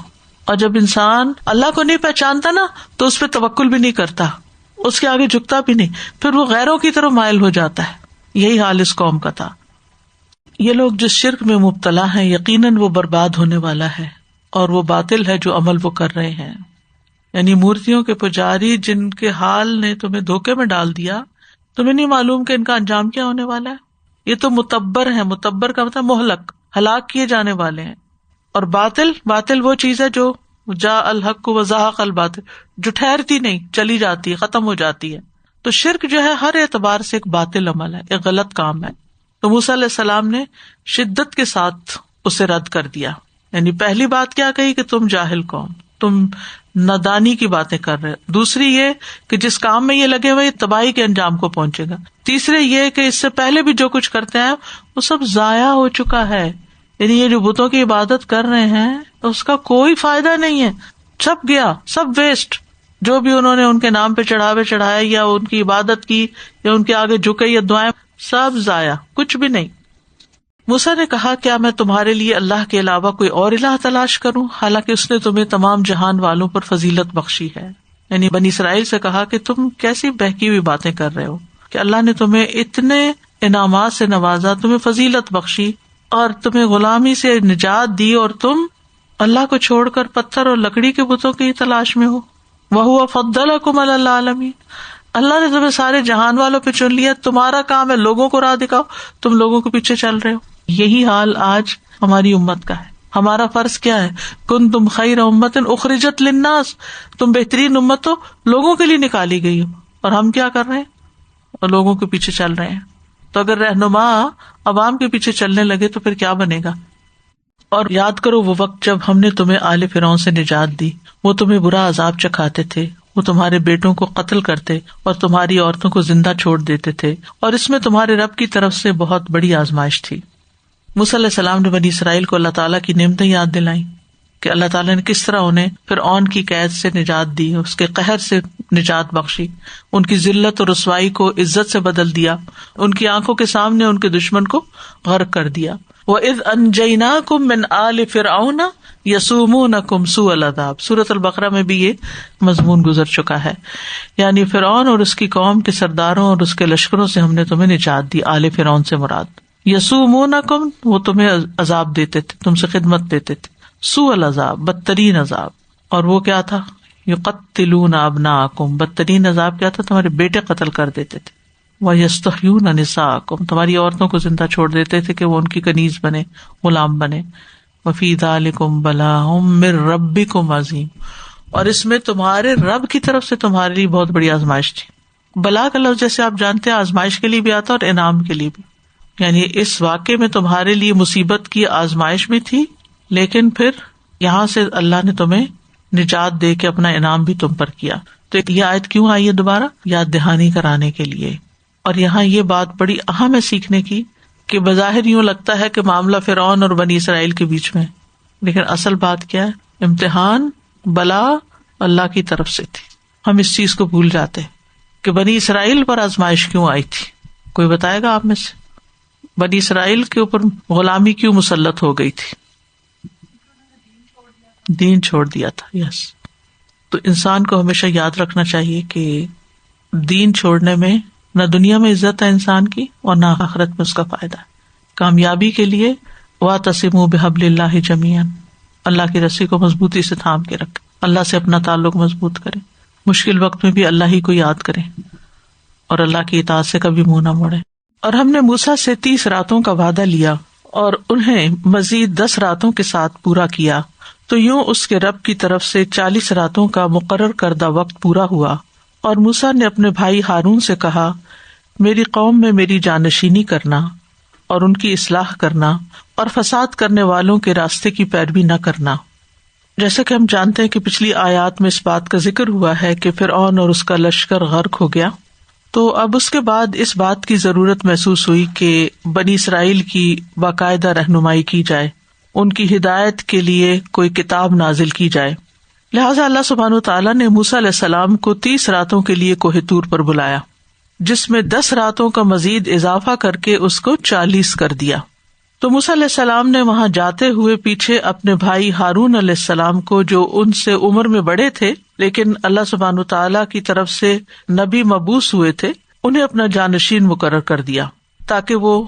اور جب انسان اللہ کو نہیں پہچانتا نا تو اس پہ توکل بھی نہیں کرتا، اس کے آگے جھکتا بھی نہیں، پھر وہ غیروں کی طرف مائل ہو جاتا ہے. یہی حال اس قوم کا تھا. یہ لوگ جس شرک میں مبتلا ہیں یقیناً وہ برباد ہونے والا ہے، اور وہ باطل ہے جو عمل وہ کر رہے ہیں. یعنی مورتیوں کے پجاری جن کے حال نے تمہیں دھوکے میں ڈال دیا، تمہیں نہیں معلوم کہ ان کا انجام کیا ہونے والا ہے. یہ تو متبر ہے، متبر کا مطلب مہلک، ہلاک کیے جانے والے ہیں. اور باطل وہ چیز ہے جو جاء الحق وزهق الباطل، جو ٹھہرتی نہیں، چلی جاتی ہے، ختم ہو جاتی ہے. تو شرک جو ہے ہر اعتبار سے ایک باطل عمل ہے، ایک غلط کام ہے. تو موسیٰ علیہ السلام نے شدت کے ساتھ اسے رد کر دیا. یعنی پہلی بات کیا کہی کہ تم جاہل قوم، تم نادانی کی باتیں کر رہے. دوسری یہ کہ جس کام میں یہ لگے ہوئے تباہی کے انجام کو پہنچے گا. تیسرے یہ کہ اس سے پہلے بھی جو کچھ کرتے ہیں وہ سب ضائع ہو چکا ہے. یعنی یہ جو بتوں کی عبادت کر رہے ہیں اس کا کوئی فائدہ نہیں ہے، سب گیا، سب ویسٹ. جو بھی انہوں نے ان کے نام پہ چڑھائے یا ان کی عبادت کی یا ان کے آگے جھکے یا دعائیں، سب ضائع، کچھ بھی نہیں. موسیٰ نے کہا کیا میں تمہارے لیے اللہ کے علاوہ کوئی اور الہ تلاش کروں، حالانکہ اس نے تمہیں تمام جہان والوں پر فضیلت بخشی ہے. یعنی بنی اسرائیل سے کہا کہ تم کیسی بہکی ہوئی باتیں کر رہے ہو کہ اللہ نے تمہیں اتنے انعامات سے نوازا، تمہیں فضیلت بخشی اور تمہیں غلامی سے نجات دی، اور تم اللہ کو چھوڑ کر پتھر اور لکڑی کے بتوں کی تلاش میں ہو. وَهُوَ فَضَّلَكُمْ عَلَى الْعَالَمِينَ، اللہ نے تمہیں سارے جہان والوں پہ چن لیا. تمہارا کام ہے لوگوں کو راہ دکھاؤ، تم لوگوں کے پیچھے چل رہے ہو. یہی حال آج ہماری امت کا ہے. ہمارا فرض کیا ہے؟ کنتم خیر امۃ اخرجت للناس، تم بہترین امت ہو، لوگوں کے لیے نکالی گئی ہو. اور ہم کیا کر رہے ہیں؟ اور لوگوں کے پیچھے چل رہے ہیں. تو اگر رہنما عوام کے پیچھے چلنے لگے تو پھر کیا بنے گا؟ اور یاد کرو وہ وقت جب ہم نے تمہیں آل فرعون سے نجات دی، وہ تمہیں برا عذاب چکھاتے تھے، وہ تمہارے بیٹوں کو قتل کرتے اور تمہاری عورتوں کو زندہ چھوڑ دیتے تھے، اور اس میں تمہارے رب کی طرف سے بہت بڑی آزمائش تھی. موسیٰ علیہ السلام نے بنی اسرائیل کو اللہ تعالیٰ کی نعمتیں یاد دلائیں کہ اللہ تعالیٰ نے کس طرح انہیں فرعون کی قید سے نجات دی، اس کے قہر سے نجات بخشی، ان کی ذلت اور رسوائی کو عزت سے بدل دیا، ان کی آنکھوں کے سامنے ان کے دشمن کو غرق کر دیا. وَإِذْ أَنْجَيْنَاكُمْ مِنْ آلِ فِرْعَوْنَ يَسُومُونَكُمْ سُوءَ الْعَذَابِ، سورۃ البقرہ میں بھی یہ مضمون گزر چکا ہے. یعنی فرعون اور اس کی قوم کے سرداروں اور اس کے لشکروں سے ہم نے تمہیں نجات دی. آل فرعون سے مراد یسومونکم، وہ تمہیں عذاب دیتے تھے، تم سے خدمت دیتے تھے. سوء العذاب، بدترین عذاب. اور وہ کیا تھا؟ یقتلون ابناءکم، بدترین عذاب کیا تھا؟ تمہارے بیٹے قتل کر دیتے تھے. وَيَسْتَحْيُونَ نِسَاءَکم، تمہاری عورتوں کو زندہ چھوڑ دیتے تھے کہ وہ ان کی کنیز بنے، غلام بنے. وَفِي ذَلِكُمْ بَلَاءٌ مِّن رَبِّكُمْ عَظِيمٌ، اور اس میں تمہارے رب کی طرف سے تمہارے لیے بہت بڑی آزمائش تھی. بلا کا لفظ جیسے آپ جانتے ہیں آزمائش کے لیے بھی آتا ہے اور انعام کے لیے بھی. یعنی اس واقعے میں تمہارے لیے مصیبت کی آزمائش بھی تھی، لیکن پھر یہاں سے اللہ نے تمہیں نجات دے کے اپنا انعام بھی تم پر کیا. تو یہ آیت کیوں آئی ہے دوبارہ؟ یاد دہانی کرانے کے لیے. اور یہاں یہ بات بڑی اہم ہے سیکھنے کی کہ بظاہر یوں لگتا ہے کہ معاملہ فرعون اور بنی اسرائیل کے بیچ میں، لیکن اصل بات کیا ہے؟ امتحان، بلا اللہ کی طرف سے تھی. ہم اس چیز کو بھول جاتے ہیں کہ بنی اسرائیل پر آزمائش کیوں آئی تھی. کوئی بتائے گا آپ میں سے؟ بنی اسرائیل کے اوپر غلامی کیوں مسلط ہو گئی تھی؟ دین چھوڑ دیا تھا. یس. تو انسان کو ہمیشہ یاد رکھنا چاہیے کہ دین چھوڑنے میں نہ دنیا میں عزت ہے انسان کی اور نہ آخرت میں اس کا فائدہ ہے. کامیابی کے لیے وَاعْتَصِمُوا بِحَبْلِ اللَّهِ جَمِيعًا، اللہ کی رسی کو مضبوطی سے تھام کے رکھے، اللہ سے اپنا تعلق مضبوط کرے، مشکل وقت میں بھی اللہ ہی کو یاد کرے اور اللہ کی اطاعت سے کبھی منہ نہ موڑے. اور ہم نے موسیٰ سے 30 راتوں کا وعدہ لیا اور انہیں مزید 10 راتوں کے ساتھ پورا کیا، تو یوں اس کے رب کی طرف سے 40 راتوں کا مقرر کردہ وقت پورا ہوا. اور موسیٰ نے اپنے بھائی ہارون سے کہا، میری قوم میں میری جانشینی کرنا اور ان کی اصلاح کرنا اور فساد کرنے والوں کے راستے کی پیروی نہ کرنا. جیسا کہ ہم جانتے ہیں کہ پچھلی آیات میں اس بات کا ذکر ہوا ہے کہ فرعون اور اس کا لشکر غرق ہو گیا. تو اب اس کے بعد اس بات کی ضرورت محسوس ہوئی کہ بنی اسرائیل کی باقاعدہ رہنمائی کی جائے، ان کی ہدایت کے لیے کوئی کتاب نازل کی جائے. لہٰذا اللہ سبحانہ وتعالیٰ نے موسیٰ علیہ السلام کو 30 راتوں کے لیے کوہ طور پر بلایا، جس میں 10 راتوں کا مزید اضافہ کر کے اس کو 40 کر دیا. تو موسیٰ علیہ السلام نے وہاں جاتے ہوئے پیچھے اپنے بھائی ہارون علیہ السلام کو، جو ان سے عمر میں بڑے تھے لیکن اللہ سبحانہ تعالیٰ کی طرف سے نبی مبعوث ہوئے تھے، انہیں اپنا جانشین مقرر کر دیا تاکہ وہ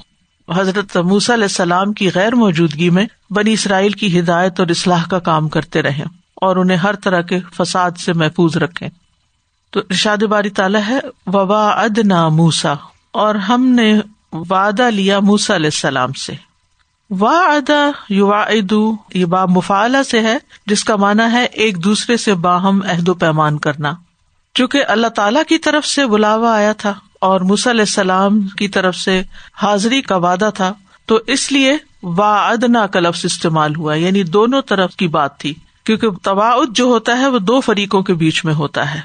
حضرت موسیٰ علیہ السلام کی غیر موجودگی میں بنی اسرائیل کی ہدایت اور اصلاح کا کام کرتے رہیں اور انہیں ہر طرح کے فساد سے محفوظ رکھیں. تو ارشاد باری تعالیٰ ہے وَوَاعَدْنَا موسیٰ، اور ہم نے وعدہ لیا موسیٰ علیہ السلام سے. وعدہ یوعد، یہ باب مفعلہ سے ہے جس کا معنی ہے ایک دوسرے سے باہم عہد و پیمان کرنا. چونکہ اللہ تعالیٰ کی طرف سے بلاوا آیا تھا اور موسیٰ علیہ السلام کی طرف سے حاضری کا وعدہ تھا، تو اس لیے وعدنا کا لفظ استعمال ہوا، یعنی دونوں طرف کی بات تھی، کیونکہ تواعد جو ہوتا ہے وہ 2 فریقوں کے بیچ میں ہوتا ہے.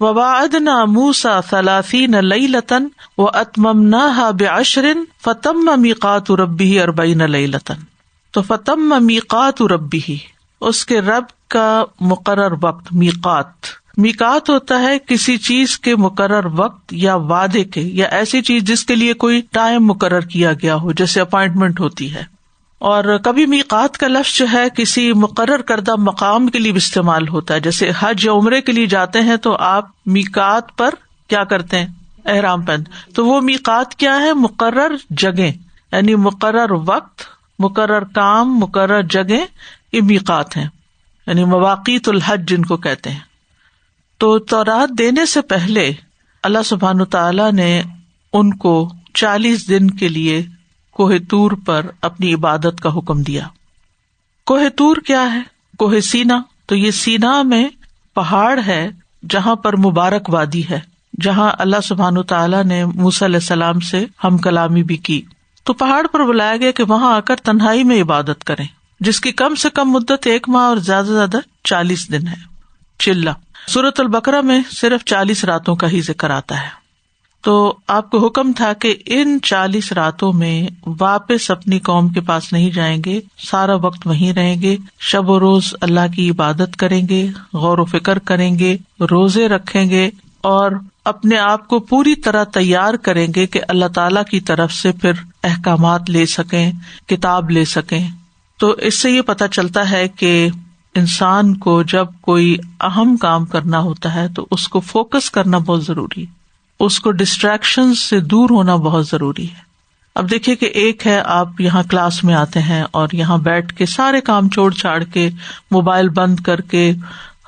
وَوَاعَدْنَا مُوسَىٰ 30 لَيْلَةً وَأَتْمَمْنَاهَا ب10 فَتَمَّ مِيقَاتُ رَبِّهِ 40 لَيْلَةً. تو فَتَمَّ مِيقَاتُ رَبِّهِ، اس کے رب کا مقرر وقت. میقات ہوتا ہے کسی چیز کے مقرر وقت یا وعدے کے، یا ایسی چیز جس کے لیے کوئی ٹائم مقرر کیا گیا ہو، جیسے اپوائنٹمنٹ ہوتی ہے. اور کبھی میقات کا لفظ جو ہے کسی مقرر کردہ مقام کے لیے بھی استعمال ہوتا ہے. جیسے حج یا عمرے کے لیے جاتے ہیں تو آپ میقات پر کیا کرتے ہیں؟ احرام پہنتے. تو وہ میقات کیا ہے؟ مقرر جگہ، یعنی مقرر وقت، مقرر کام، مقرر جگہ، یہ میقات ہیں، یعنی مواقیت الحج جن کو کہتے ہیں. تو تورات دینے سے پہلے اللہ سبحانہ تعالیٰ نے ان کو 40 دن کے لیے کوہ طور پر اپنی عبادت کا حکم دیا. کوہ طور کیا ہے؟ کوہ سینا. تو یہ سینا میں پہاڑ ہے جہاں پر مبارک وادی ہے، جہاں اللہ سبحانہ تعالیٰ نے موسیٰ علیہ السلام سے ہم کلامی بھی کی. تو پہاڑ پر بلایا گیا کہ وہاں آ کر تنہائی میں عبادت کریں، جس کی کم سے کم مدت 1 ماہ اور زیادہ سے زیادہ 40 دن ہے. چلہ سورۃ البقرہ میں صرف 40 راتوں کا ہی ذکر آتا ہے. تو آپ کو حکم تھا کہ ان 40 راتوں میں واپس اپنی قوم کے پاس نہیں جائیں گے، سارا وقت وہیں رہیں گے، شب و روز اللہ کی عبادت کریں گے، غور و فکر کریں گے، روزے رکھیں گے اور اپنے آپ کو پوری طرح تیار کریں گے کہ اللہ تعالی کی طرف سے پھر احکامات لے سکیں، کتاب لے سکیں. تو اس سے یہ پتہ چلتا ہے کہ انسان کو جب کوئی اہم کام کرنا ہوتا ہے تو اس کو فوکس کرنا بہت ضروری ہے، اس کو ڈسٹریکشن سے دور ہونا بہت ضروری ہے. اب دیکھیے کہ ایک ہے آپ یہاں کلاس میں آتے ہیں اور یہاں بیٹھ کے سارے کام چھوڑ چھاڑ کے، موبائل بند کر کے،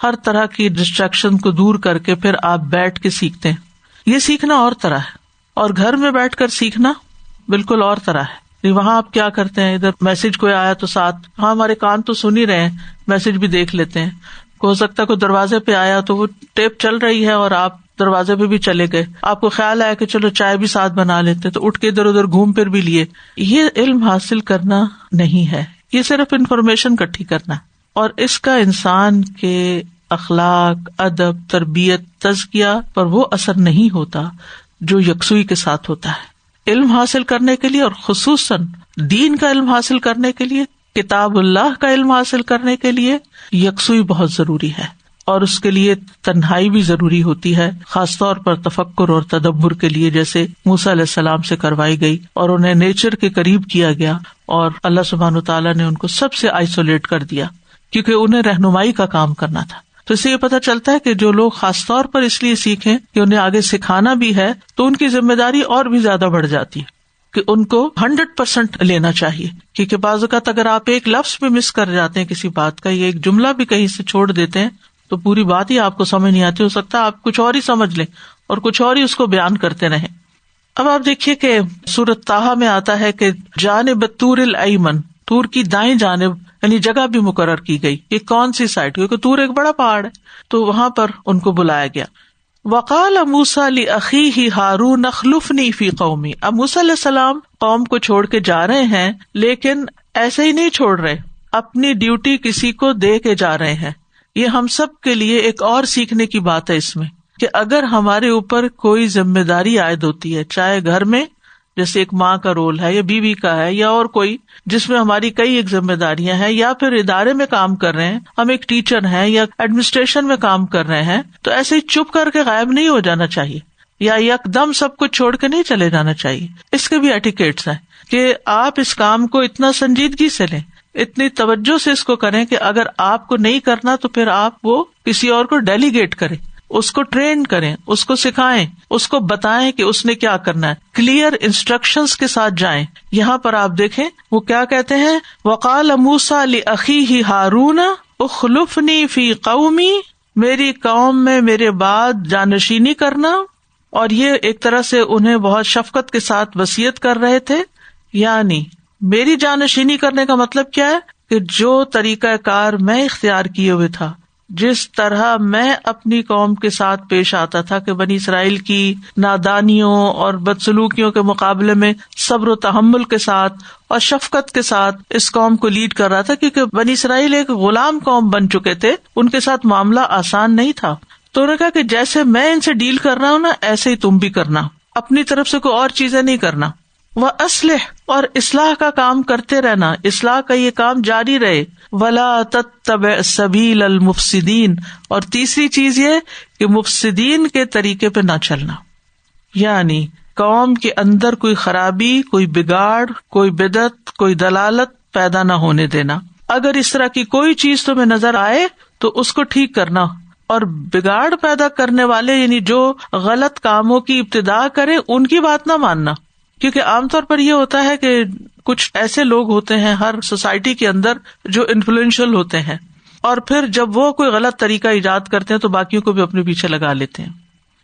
ہر طرح کی ڈسٹریکشن کو دور کر کے پھر آپ بیٹھ کے سیکھتے ہیں. یہ سیکھنا اور طرح ہے، اور گھر میں بیٹھ کر سیکھنا بالکل اور طرح ہے. وہاں آپ کیا کرتے ہیں؟ ادھر میسج کوئی آیا تو ساتھ، ہاں ہمارے کان تو سن ہی رہے ہیں، میسج بھی دیکھ لیتے ہیں. ہو سکتا ہے کوئی دروازے پہ آیا تو وہ ٹیپ چل رہی ہے اور آپ دروازے پہ بھی چلے گئے، آپ کو خیال آیا کہ چلو چائے بھی ساتھ بنا لیتے، تو اٹھ کے ادھر ادھر گھوم پھر بھی لیے. یہ علم حاصل کرنا نہیں ہے، یہ صرف انفارمیشن اکٹھی کرنا، اور اس کا انسان کے اخلاق، ادب، تربیت، تزکیہ پر وہ اثر نہیں ہوتا جو یکسوئی کے ساتھ ہوتا ہے۔ علم حاصل کرنے کے لیے اور خصوصاً دین کا علم حاصل کرنے کے لیے، کتاب اللہ کا علم حاصل کرنے کے لیے یکسوئی بہت ضروری ہے، اور اس کے لیے تنہائی بھی ضروری ہوتی ہے، خاص طور پر تفکر اور تدبر کے لیے، جیسے موسیٰ علیہ السلام سے کروائی گئی اور انہیں نیچر کے قریب کیا گیا، اور اللہ سبحانہ وتعالیٰ نے ان کو سب سے آئسولیٹ کر دیا کیونکہ انہیں رہنمائی کا کام کرنا تھا۔ تو اس سے یہ پتہ چلتا ہے کہ جو لوگ خاص طور پر اس لیے سیکھیں کہ انہیں آگے سکھانا بھی ہے، تو ان کی ذمہ داری اور بھی زیادہ بڑھ جاتی ہے کہ ان کو 100% لینا چاہیے، کیونکہ بعض اوقات اگر آپ ایک لفظ بھی مس کر جاتے ہیں کسی بات کا، یا ایک جملہ بھی کہیں سے چھوڑ دیتے ہیں، تو پوری بات ہی آپ کو سمجھ نہیں آتی، ہو سکتا ہے آپ کچھ اور ہی سمجھ لیں اور کچھ اور ہی اس کو بیان کرتے رہیں۔ اب آپ دیکھیے کہ سورۃ طٰہٰ میں آتا ہے کہ جانب طور الایمن، طور کی دائیں جانب یعنی جگہ بھی مقرر کی گئی، یہ کون سی سائڈ، کیونکہ طور ایک بڑا پہاڑ ہے، تو وہاں پر ان کو بلایا گیا۔ وقال موسیٰ لأخیہ ہارون اخلفنی فی قومی، اب موسیٰ علیہ السلام قوم کو چھوڑ کے جا رہے ہیں، لیکن ایسے ہی نہیں چھوڑ رہے، اپنی ڈیوٹی کسی کو دے کے جا رہے ہیں۔ یہ ہم سب کے لیے ایک اور سیکھنے کی بات ہے اس میں، کہ اگر ہمارے اوپر کوئی ذمہ داری عائد ہوتی ہے، چاہے گھر میں جیسے ایک ماں کا رول ہے یا بیوی کا ہے یا اور کوئی جس میں ہماری کئی ایک ذمہ داریاں ہیں، یا پھر ادارے میں کام کر رہے ہیں، ہم ایک ٹیچر ہیں یا ایڈمنسٹریشن میں کام کر رہے ہیں، تو ایسے ہی چپ کر کے غائب نہیں ہو جانا چاہیے یا یکدم سب کچھ چھوڑ کے نہیں چلے جانا چاہیے۔ اس کے بھی ایٹیکیٹس ہیں کہ آپ اس کام کو اتنا سنجیدگی سے لیں، اتنی توجہ سے اس کو کریں کہ اگر آپ کو نہیں کرنا تو پھر آپ وہ کسی اور کو ڈیلیگیٹ کریں، اس کو ٹرین کریں، اس کو سکھائیں، اس کو بتائیں کہ اس نے کیا کرنا ہے، کلیئر انسٹرکشنز کے ساتھ جائیں۔ یہاں پر آپ دیکھیں وہ کیا کہتے ہیں، وقال موسیٰ لأخیہ ہارون اخلفنی فی قومی، میری قوم میں میرے بعد جانشینی کرنا، اور یہ ایک طرح سے انہیں بہت شفقت کے ساتھ وصیت کر رہے تھے، یعنی میری جانشینی کرنے کا مطلب کیا ہے کہ جو طریقہ کار میں اختیار کیے ہوئے تھا، جس طرح میں اپنی قوم کے ساتھ پیش آتا تھا کہ بنی اسرائیل کی نادانیوں اور بدسلوکیوں کے مقابلے میں صبر و تحمل کے ساتھ اور شفقت کے ساتھ اس قوم کو لیڈ کر رہا تھا، کیونکہ بنی اسرائیل ایک غلام قوم بن چکے تھے، ان کے ساتھ معاملہ آسان نہیں تھا۔ تو انہوں نے کہا کہ جیسے میں ان سے ڈیل کر رہا ہوں نا، ایسے ہی تم بھی کرنا، اپنی طرف سے کوئی اور چیزیں نہیں کرنا۔ وَأَصْلِحْ، اور اصلاح کا کام کرتے رہنا، اصلاح کا یہ کام جاری رہے۔ وَلَا تَتَّبِعْ سَبِيلَ الْمُفْسِدِينَ، اور تیسری چیز یہ کہ مفسدین کے طریقے پہ نہ چلنا، یعنی قوم کے اندر کوئی خرابی، کوئی بگاڑ، کوئی بدعت، کوئی دلالت پیدا نہ ہونے دینا۔ اگر اس طرح کی کوئی چیز تمہیں نظر آئے تو اس کو ٹھیک کرنا، اور بگاڑ پیدا کرنے والے یعنی جو غلط کاموں کی ابتدا کرے ان کی بات نہ ماننا، کیونکہ عام طور پر یہ ہوتا ہے کہ کچھ ایسے لوگ ہوتے ہیں ہر سوسائٹی کے اندر جو انفلوئنشل ہوتے ہیں، اور پھر جب وہ کوئی غلط طریقہ ایجاد کرتے ہیں تو باقیوں کو بھی اپنے پیچھے لگا لیتے ہیں۔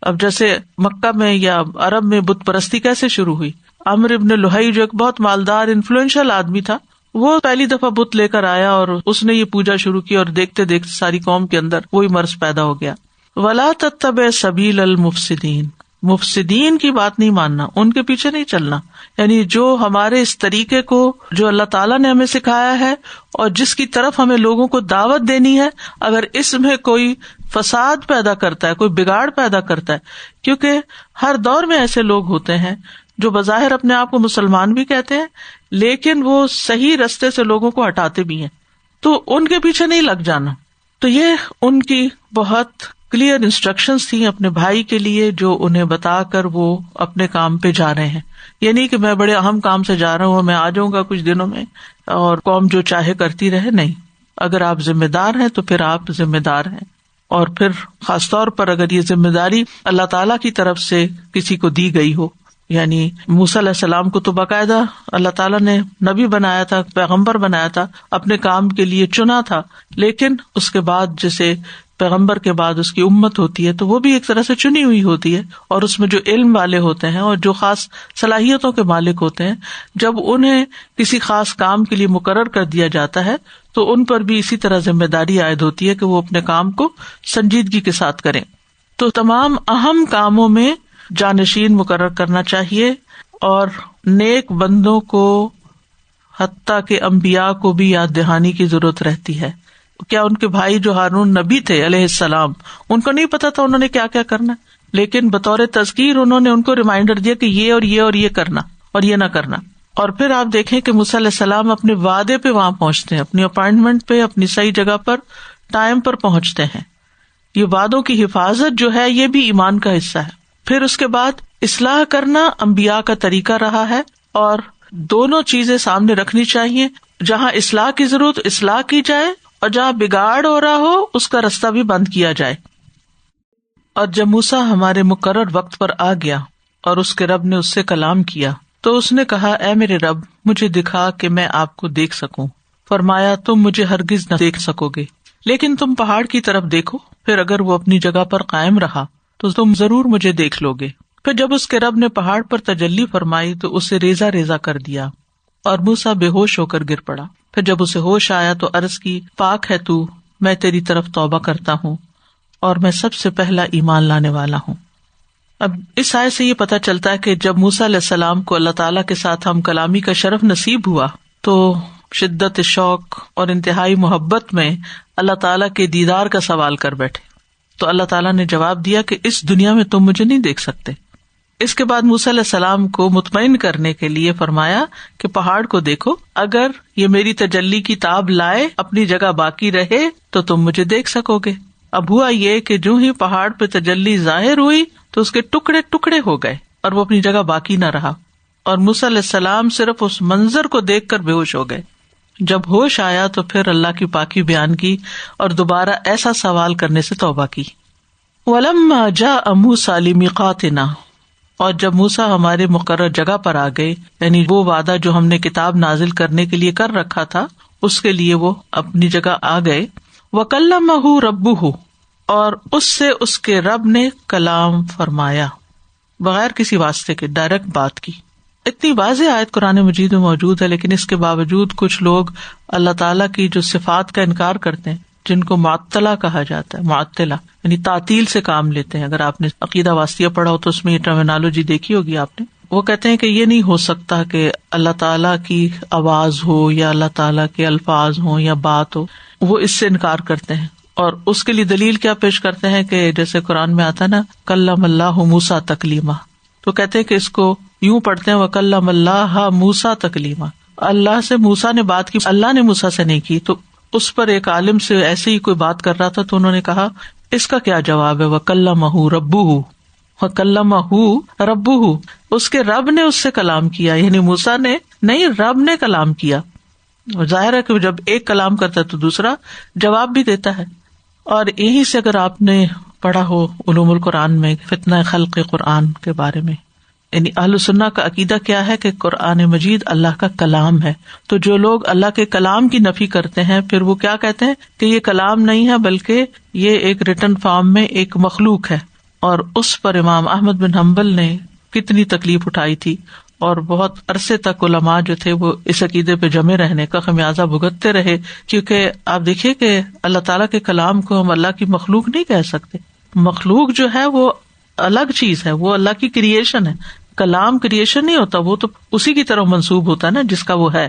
اب جیسے مکہ میں یا عرب میں بت پرستی کیسے شروع ہوئی؟ عمرو بن لحی جو ایک بہت مالدار انفلوئنشل آدمی تھا، وہ پہلی دفعہ بت لے کر آیا اور اس نے یہ پوجا شروع کی، اور دیکھتے دیکھتے ساری قوم کے اندر وہی مرض پیدا ہو گیا۔ وَلَا تَتَّبِعْ سَبِيلَ الْمُفْسِدِينَ، مفسدین کی بات نہیں ماننا، ان کے پیچھے نہیں چلنا، یعنی جو ہمارے اس طریقے کو جو اللہ تعالیٰ نے ہمیں سکھایا ہے اور جس کی طرف ہمیں لوگوں کو دعوت دینی ہے، اگر اس میں کوئی فساد پیدا کرتا ہے، کوئی بگاڑ پیدا کرتا ہے، کیونکہ ہر دور میں ایسے لوگ ہوتے ہیں جو بظاہر اپنے آپ کو مسلمان بھی کہتے ہیں لیکن وہ صحیح رستے سے لوگوں کو ہٹاتے بھی ہیں، تو ان کے پیچھے نہیں لگ جانا۔ تو یہ ان کی بہت کلیئر انسٹرکشنز تھیں اپنے بھائی کے لیے، جو انہیں بتا کر وہ اپنے کام پہ جا رہے ہیں۔ یہ نہیں کہ میں بڑے اہم کام سے جا رہا ہوں، میں آ جاؤں گا کچھ دنوں میں اور قوم جو چاہے کرتی رہے، نہیں، اگر آپ ذمہ دار ہیں تو پھر آپ ذمہ دار ہیں، اور پھر خاص طور پر اگر یہ ذمہ داری اللہ تعالیٰ کی طرف سے کسی کو دی گئی ہو، یعنی موسیٰ علیہ السلام کو تو باقاعدہ اللہ تعالیٰ نے نبی بنایا تھا، پیغمبر بنایا تھا، اپنے کام کے لیے چنا تھا، لیکن اس کے بعد جیسے پیغمبر کے بعد اس کی امت ہوتی ہے تو وہ بھی ایک طرح سے چنی ہوئی ہوتی ہے، اور اس میں جو علم والے ہوتے ہیں اور جو خاص صلاحیتوں کے مالک ہوتے ہیں، جب انہیں کسی خاص کام کے لیے مقرر کر دیا جاتا ہے تو ان پر بھی اسی طرح ذمہ داری عائد ہوتی ہے کہ وہ اپنے کام کو سنجیدگی کے ساتھ کریں۔ تو تمام اہم کاموں میں جانشین مقرر کرنا چاہیے، اور نیک بندوں کو حتیٰ کہ انبیاء کو بھی یاد دہانی کی ضرورت رہتی ہے کیا ان کے بھائی جو ہارون نبی تھے علیہ السلام، ان کو نہیں پتا تھا انہوں نے کیا کیا کرنا ہے، لیکن بطور تذکیر انہوں نے ان کو ریمائنڈر دیا کہ یہ اور یہ اور یہ کرنا اور یہ نہ کرنا. اور پھر آپ دیکھیں کہ موسیٰ علیہ السلام اپنے وعدے پہ وہاں پہنچتے ہیں، اپنی اپائنٹمنٹ پہ، اپنی صحیح جگہ پر ٹائم پر پہنچتے ہیں. یہ وعدوں کی حفاظت جو ہے یہ بھی ایمان کا حصہ ہے. پھر اس کے بعد اصلاح کرنا انبیاء کا طریقہ رہا ہے، اور دونوں چیزیں سامنے رکھنی چاہیے. جہاں اصلاح کی ضرورت اصلاح کی جائے، اور جہاں بگاڑ ہو رہا ہو اس کا راستہ بھی بند کیا جائے. اور جب موسیٰ ہمارے مقرر وقت پر آ گیا اور اس کے رب نے اس سے کلام کیا تو اس نے کہا، اے میرے رب مجھے دکھا کہ میں آپ کو دیکھ سکوں. فرمایا، تم مجھے ہرگز نہ دیکھ سکو گے، لیکن تم پہاڑ کی طرف دیکھو، پھر اگر وہ اپنی جگہ پر قائم رہا تو تم ضرور مجھے دیکھ لو گے. پھر جب اس کے رب نے پہاڑ پر تجلی فرمائی تو اسے ریزہ ریزہ کر دیا اور موسیٰ بے ہوش ہو کر گر پڑا. پھر جب اسے ہوش آیا تو عرض کی، پاک ہے تو، میں تیری طرف توبہ کرتا ہوں اور میں سب سے پہلا ایمان لانے والا ہوں. اب اس آیت سے یہ پتہ چلتا ہے کہ جب موسیٰ علیہ السلام کو اللہ تعالیٰ کے ساتھ ہم کلامی کا شرف نصیب ہوا تو شدت شوق اور انتہائی محبت میں اللہ تعالیٰ کے دیدار کا سوال کر بیٹھے. تو اللہ تعالیٰ نے جواب دیا کہ اس دنیا میں تم مجھے نہیں دیکھ سکتے. اس کے بعد موسیٰ علیہ السلام کو مطمئن کرنے کے لیے فرمایا کہ پہاڑ کو دیکھو، اگر یہ میری تجلی کی تاب لائے، اپنی جگہ باقی رہے تو تم مجھے دیکھ سکو گے. اب ہوا یہ کہ جو ہی پہاڑ پہ تجلی ظاہر ہوئی تو اس کے ٹکڑے ٹکڑے ہو گئے اور وہ اپنی جگہ باقی نہ رہا، اور موسیٰ علیہ السلام صرف اس منظر کو دیکھ کر بے ہوش ہو گئے. جب ہوش آیا تو پھر اللہ کی پاکی بیان کی اور دوبارہ ایسا سوال کرنے سے توبہ کی. وَلَمَّا جَاءَ مُوسَىٰ لِمِيقَاتِنَا، اور جب موسیٰ ہمارے مقرر جگہ پر آ گئے، یعنی وہ وعدہ جو ہم نے کتاب نازل کرنے کے لیے کر رکھا تھا اس کے لیے وہ اپنی جگہ آ گئے. وَكَلَّمَهُ رَبُّهُ، اور اس سے اس کے رب نے کلام فرمایا بغیر کسی واسطے کے، ڈائریکٹ بات کی. اتنی واضح آیت قرآن مجید میں موجود ہے، لیکن اس کے باوجود کچھ لوگ اللہ تعالیٰ کی جو صفات کا انکار کرتے ہیں، جن کو معطلہ کہا جاتا ہے، معطلہ یعنی تعطیل سے کام لیتے ہیں. اگر آپ نے عقیدہ واسطیہ پڑھا ہو تو اس میں یہ ٹرمینالوجی دیکھی ہوگی آپ نے. وہ کہتے ہیں کہ یہ نہیں ہو سکتا کہ اللہ تعالیٰ کی آواز ہو یا اللہ تعالیٰ کے الفاظ ہوں یا بات ہو، وہ اس سے انکار کرتے ہیں. اور اس کے لیے دلیل کیا پیش کرتے ہیں کہ جیسے قرآن میں آتا نا، کلم اللہ موسیٰ تکلیما، تو کہتے ہیں کہ اس کو یوں پڑھتے ہیں، وکلم اللہ موسیٰ تکلیما، اللہ سے موسیٰ نے بات کی، اللہ نے موسیٰ سے نہیں کی. تو اس پر ایک عالم سے ایسے ہی کوئی بات کر رہا تھا تو انہوں نے کہا اس کا کیا جواب ہے، وکلمہ ربہ، وکلمہ ربہ، اس کے رب نے اس سے کلام کیا، یعنی موسیٰ نے نہیں، رب نے کلام کیا. ظاہر ہے کہ جب ایک کلام کرتا ہے تو دوسرا جواب بھی دیتا ہے. اور یہی سے اگر آپ نے پڑھا ہو علوم القرآن میں فتنہ خلق قرآن کے بارے میں، یعنی اہل سنہ کا عقیدہ کیا ہے کہ قرآن مجید اللہ کا کلام ہے. تو جو لوگ اللہ کے کلام کی نفی کرتے ہیں پھر وہ کیا کہتے ہیں کہ یہ کلام نہیں ہے بلکہ یہ ایک ریٹن فارم میں ایک مخلوق ہے. اور اس پر امام احمد بن حنبل نے کتنی تکلیف اٹھائی تھی، اور بہت عرصے تک علماء جو تھے وہ اس عقیدے پہ جمے رہنے کا خمیازہ بھگتتے رہے. کیونکہ آپ دیکھیے کہ اللہ تعالیٰ کے کلام کو ہم اللہ کی مخلوق نہیں کہہ سکتے. مخلوق جو ہے وہ الگ چیز ہے، وہ اللہ کی کریشن ہے. کلام کریشن نہیں ہوتا، وہ تو اسی کی طرف منسوب ہوتا ہے نا جس کا وہ ہے.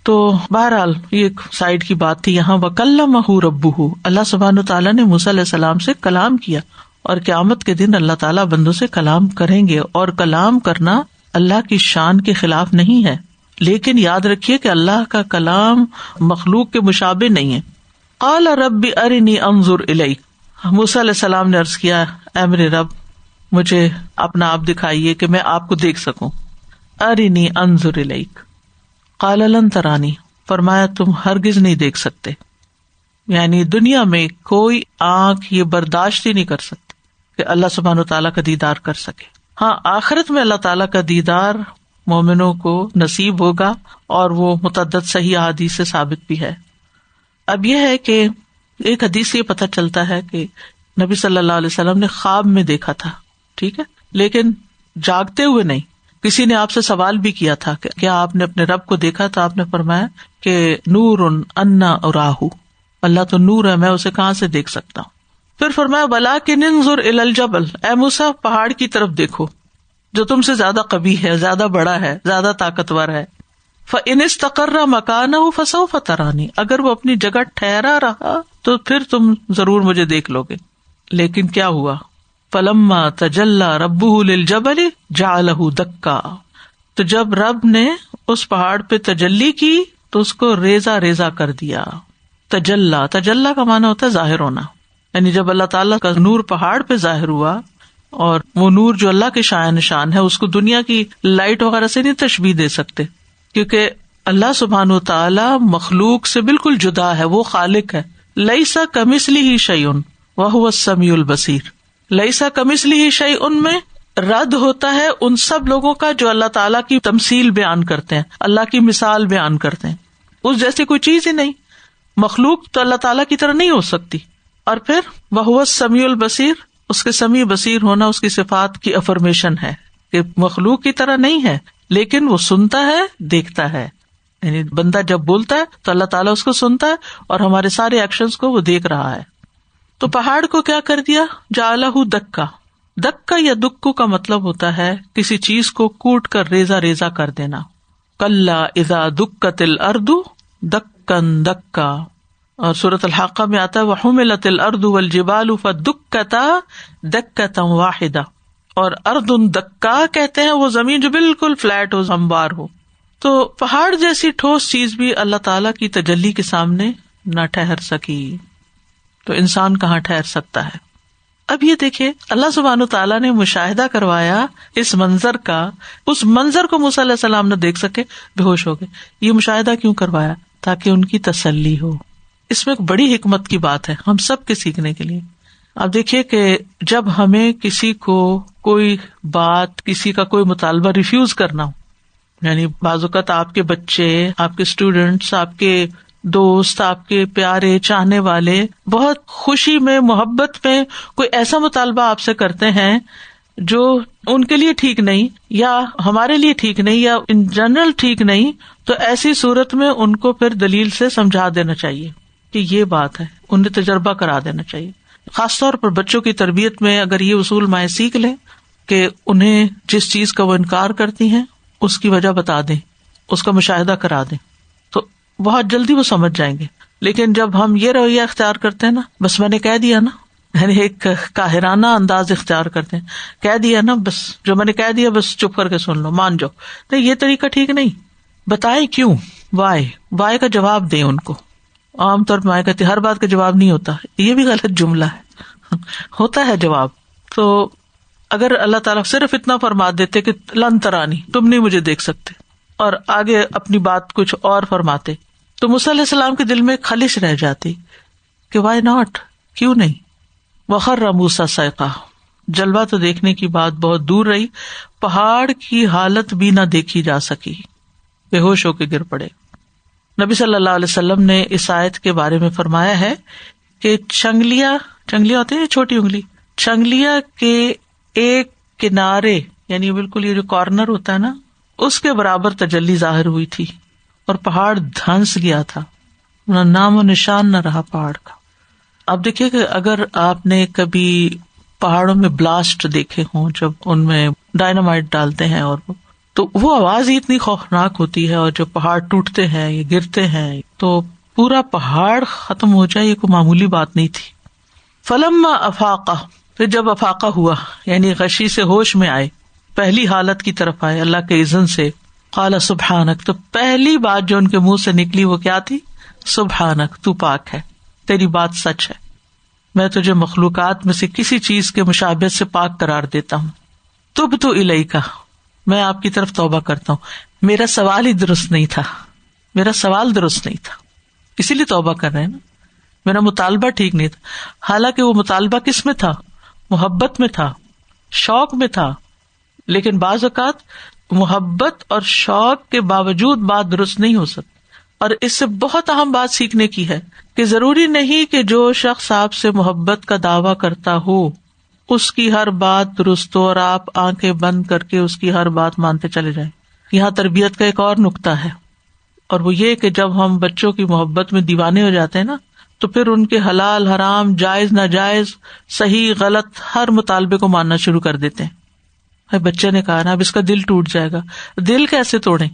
تو بہرحال یہ ایک سائڈ کی بات تھی. یہاں وَكَلَّمَهُ رَبُّهُ، اللہ سبحانہ وتعالیٰ نے موسیٰ علیہ السلام سے کلام کیا، اور قیامت کے دن اللہ تعالیٰ بندوں سے کلام کریں گے. اور کلام کرنا اللہ کی شان کے خلاف نہیں ہے، لیکن یاد رکھیے کہ اللہ کا کلام مخلوق کے مشابہ نہیں ہے. قال رب ارنی انظر الیک، موسیٰ علیہ السلام نے عرض کیا، اے میرے رب مجھے اپنا آپ دکھائیے کہ میں آپ کو دیکھ سکوں. ارنی انظر الیک، قال لن ترانی، فرمایا تم ہرگز نہیں دیکھ سکتے. یعنی دنیا میں کوئی آنکھ یہ برداشت ہی نہیں کر سکتی کہ اللہ سبحانہ وتعالیٰ کا دیدار کر سکے. ہاں آخرت میں اللہ تعالیٰ کا دیدار مومنوں کو نصیب ہوگا، اور وہ متعدد صحیح احادیث سے ثابت بھی ہے. اب یہ ہے کہ ایک حدیث سے یہ پتہ چلتا ہے کہ نبی صلی اللہ علیہ وسلم نے خواب میں دیکھا تھا، ٹھیک ہے، لیکن جاگتے ہوئے نہیں. کسی نے آپ سے سوال بھی کیا تھا کہ کیا آپ نے اپنے رب کو دیکھا؟ تو آپ نے فرمایا کہ نور انا اراہ، اللہ تو نور ہے، میں اسے کہاں سے دیکھ سکتا ہوں. پھر فرمایا ولکن انظر الی الجبل، اے موسیٰ پہاڑ کی طرف دیکھو جو تم سے زیادہ قوی ہے، زیادہ بڑا ہے، زیادہ طاقتور ہے. فَإِنِ اسْتَقَرَّ مَكَانَهُ فَسَوْفَ تَرَانِي، اگر وہ اپنی جگہ ٹھہرا رہا تو پھر تم ضرور مجھے دیکھ لو گے. لیکن کیا ہوا؟ فَلَمَّا تَجَلَّى رَبُّهُ لِلْجَبَلِ جَعَلَهُ دَكًّا، تو جب رب نے اس پہاڑ پہ تجلی کی تو اس کو ریزہ ریزہ کر دیا. تجلی کا معنی ہوتا ہے ظاہر ہونا، یعنی جب اللہ تعالیٰ کا نور پہاڑ پہ ظاہر ہوا، اور وہ نور جو اللہ کے شان نشان ہے اس کو دنیا کی لائٹ وغیرہ سے نہیں تشبیہ دے سکتے، کیونکہ اللہ سبحانہ وتعالی مخلوق سے بالکل جدا ہے، وہ خالق ہے. لیس کمثلہ شیء وہو السمیع البصیر. لیس کمثلہ شیء میں رد ہوتا ہے ان سب لوگوں کا جو اللہ تعالیٰ کی تمثیل بیان کرتے ہیں، اللہ کی مثال بیان کرتے ہیں. اس جیسی کوئی چیز ہی نہیں، مخلوق تو اللہ تعالیٰ کی طرح نہیں ہو سکتی. اور پھر وہو السمیع البصیر، اس کے سمیع بصیر ہونا اس کی صفات کی افرمیشن ہے کہ مخلوق کی طرح نہیں ہے، لیکن وہ سنتا ہے، دیکھتا ہے. یعنی بندہ جب بولتا ہے تو اللہ تعالیٰ اس کو سنتا ہے اور ہمارے سارے ایکشنز کو وہ دیکھ رہا ہے. تو پہاڑ کو کیا کر دیا؟ جعلہ دکا. دکا یا دکو کا مطلب ہوتا ہے کسی چیز کو کوٹ کر ریزہ ریزہ کر دینا. کلا اذا دکت الارض دکن دکا، اور سورۃ الحاقہ میں آتا ہے وحملت الارض والجبال فدکتا دکتا واحدہ. اور ارض دکا کہتے ہیں وہ زمین جو بالکل فلیٹ ہو، ہموار ہو. تو پہاڑ جیسی ٹھوس چیز بھی اللہ تعالیٰ کی تجلی کے سامنے نہ ٹھہر سکی، تو انسان کہاں ٹھہر سکتا ہے؟ اب یہ دیکھیں اللہ سبحانہ تعالیٰ نے مشاہدہ کروایا اس منظر کا، اس منظر کو موسیٰ علیہ السلام نہ دیکھ سکے، بے ہوش ہو گئے. یہ مشاہدہ کیوں کروایا؟ تاکہ ان کی تسلی ہو. اس میں ایک بڑی حکمت کی بات ہے ہم سب کے سیکھنے کے لیے. اب دیکھیے کہ جب ہمیں کسی کو کوئی بات، کسی کا کوئی مطالبہ ریفیوز کرنا ہو، یعنی بعض اوقات آپ کے بچے، آپ کے اسٹوڈینٹس، آپ کے دوست، آپ کے پیارے چاہنے والے بہت خوشی میں، محبت میں کوئی ایسا مطالبہ آپ سے کرتے ہیں جو ان کے لیے ٹھیک نہیں، یا ہمارے لیے ٹھیک نہیں، یا ان جنرل ٹھیک نہیں، تو ایسی صورت میں ان کو پھر دلیل سے سمجھا دینا چاہیے کہ یہ بات ہے، انہیں تجربہ کرا دینا چاہیے. خاص طور پر بچوں کی تربیت میں اگر یہ اصول مائیں سیکھ لیں کہ انہیں جس چیز کا وہ انکار کرتی ہیں اس کی وجہ بتا دیں، اس کا مشاہدہ کرا دیں، تو بہت جلدی وہ سمجھ جائیں گے. لیکن جب ہم یہ رویہ اختیار کرتے ہیں نا، بس میں نے کہہ دیا نا، یعنی ایک قاہرانہ انداز اختیار کرتے ہیں، کہہ دیا نا، بس جو میں نے کہہ دیا بس چپ کر کے سن لو، مان جاؤ، تو یہ طریقہ ٹھیک نہیں. بتائیں کیوں، وائے کا جواب دیں ان کو. عام طور پر کہتے ہر بات کا جواب نہیں ہوتا، یہ بھی غلط جملہ ہے، ہوتا ہے جواب. تو اگر اللہ تعالیٰ صرف اتنا فرما دیتے کہ لن ترانی، تم نہیں مجھے دیکھ سکتے، اور آگے اپنی بات کچھ اور فرماتے، تو موسیٰ علیہ السلام کے دل میں خلش رہ جاتی کہ وائی ناٹ، کیوں نہیں. وخر موسیٰ صعقا، جلوہ تو دیکھنے کی بات بہت دور رہی، پہاڑ کی حالت بھی نہ دیکھی جا سکی، بے ہوش ہو کے گر پڑے. نبی صلی اللہ علیہ وسلم نے اس آیت کے بارے میں فرمایا ہے کہ چنگلیاں ہوتی ہیں چھوٹی انگلی، چنگلیاں کے ایک کنارے، یعنی بالکل یہ جو کارنر ہوتا ہے نا، اس کے برابر تجلی ظاہر ہوئی تھی، اور پہاڑ دھنس گیا تھا، نام و نشان نہ رہا پہاڑ کا. اب دیکھیے کہ اگر آپ نے کبھی پہاڑوں میں بلاسٹ دیکھے ہوں، جب ان میں ڈائنامائٹ ڈالتے ہیں، اور تو وہ آواز ہی اتنی خوفناک ہوتی ہے، اور جب پہاڑ ٹوٹتے ہیں یا گرتے ہیں تو پورا پہاڑ ختم ہو جائے، یہ کوئی معمولی بات نہیں تھی. فلما افاقہ، پھر جب افاقہ ہوا یعنی غشی سے ہوش میں آئے، پہلی حالت کی طرف آئے اللہ کے اذن سے، قال سبحانک، تو پہلی بات جو ان کے منہ سے نکلی وہ کیا تھی؟ سبحانک، تو پاک ہے، تیری بات سچ ہے، میں تجھے مخلوقات میں سے کسی چیز کے مشابہت سے پاک قرار دیتا ہوں. تبت الیک، میں آپ کی طرف توبہ کرتا ہوں. میرا سوال ہی درست نہیں تھا، میرا سوال درست نہیں تھا، اسی لیے توبہ کر رہے ہیں نا، میرا مطالبہ ٹھیک نہیں تھا. حالانکہ وہ مطالبہ کس میں تھا؟ محبت میں تھا، شوق میں تھا. لیکن بعض اوقات محبت اور شوق کے باوجود بات درست نہیں ہو سکتی. اور اس سے بہت اہم بات سیکھنے کی ہے کہ ضروری نہیں کہ جو شخص آپ سے محبت کا دعویٰ کرتا ہو اس کی ہر بات درست ہو اور آپ آنکھیں بند کر کے اس کی ہر بات مانتے چلے جائیں. یہاں تربیت کا ایک اور نقطہ ہے، اور وہ یہ کہ جب ہم بچوں کی محبت میں دیوانے ہو جاتے ہیں نا، تو پھر ان کے حلال حرام، جائز ناجائز، صحیح غلط ہر مطالبے کو ماننا شروع کر دیتے ہیں. بچے نے کہا نا اب اس کا دل ٹوٹ جائے گا، دل کیسے توڑیں؟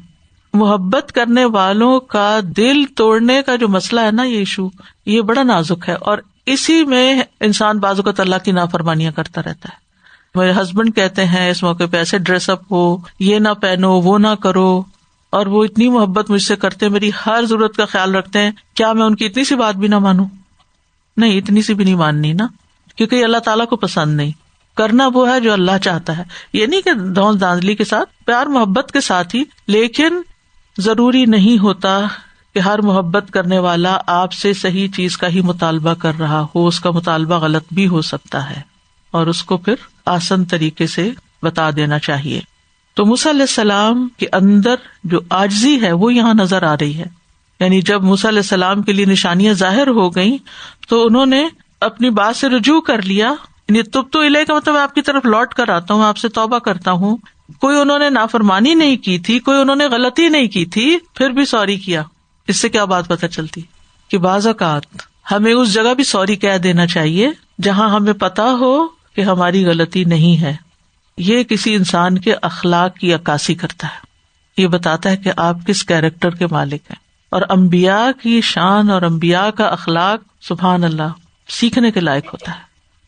محبت کرنے والوں کا دل توڑنے کا جو مسئلہ ہے نا، یہ ایشو، یہ بڑا نازک ہے، اور اسی میں انسان بعض اوقات اللہ کی نافرمانیاں کرتا رہتا ہے. میرے ہسبینڈ کہتے ہیں اس موقع پہ ایسے ڈریس اپ ہو، یہ نہ پہنو، وہ نہ کرو، اور وہ اتنی محبت مجھ سے کرتے ہیں، میری ہر ضرورت کا خیال رکھتے ہیں، کیا میں ان کی اتنی سی بات بھی نہ مانوں؟ نہیں، اتنی سی بھی نہیں ماننی نا، کیونکہ یہ اللہ تعالیٰ کو پسند نہیں. کرنا وہ ہے جو اللہ چاہتا ہے، یہ نہیں کہ دھونس دھاندلی کے ساتھ، پیار محبت کے ساتھ ہی. لیکن ضروری نہیں ہوتا کہ ہر محبت کرنے والا آپ سے صحیح چیز کا ہی مطالبہ کر رہا ہو، اس کا مطالبہ غلط بھی ہو سکتا ہے، اور اس کو پھر آسان طریقے سے بتا دینا چاہیے. تو موسیٰ علیہ السلام کے اندر جو عاجزی ہے وہ یہاں نظر آ رہی ہے. یعنی جب موسیٰ علیہ السلام کے لیے نشانیاں ظاہر ہو گئیں تو انہوں نے اپنی بات سے رجوع کر لیا. یعنی تبت الیک کا مطلب میں آپ کی طرف لوٹ کر آتا ہوں، آپ سے توبہ کرتا ہوں. کوئی انہوں نے نافرمانی نہیں کی تھی، کوئی انہوں نے غلطی نہیں کی تھی، پھر بھی سوری کیا. اس سے کیا بات پتہ چلتی کہ بعض اوقات ہمیں اس جگہ بھی سوری کہہ دینا چاہیے جہاں ہمیں پتا ہو کہ ہماری غلطی نہیں ہے. یہ کسی انسان کے اخلاق کی عکاسی کرتا ہے، یہ بتاتا ہے کہ آپ کس کیریکٹر کے مالک ہیں. اور انبیاء کی شان اور انبیاء کا اخلاق سبحان اللہ سیکھنے کے لائق ہوتا ہے،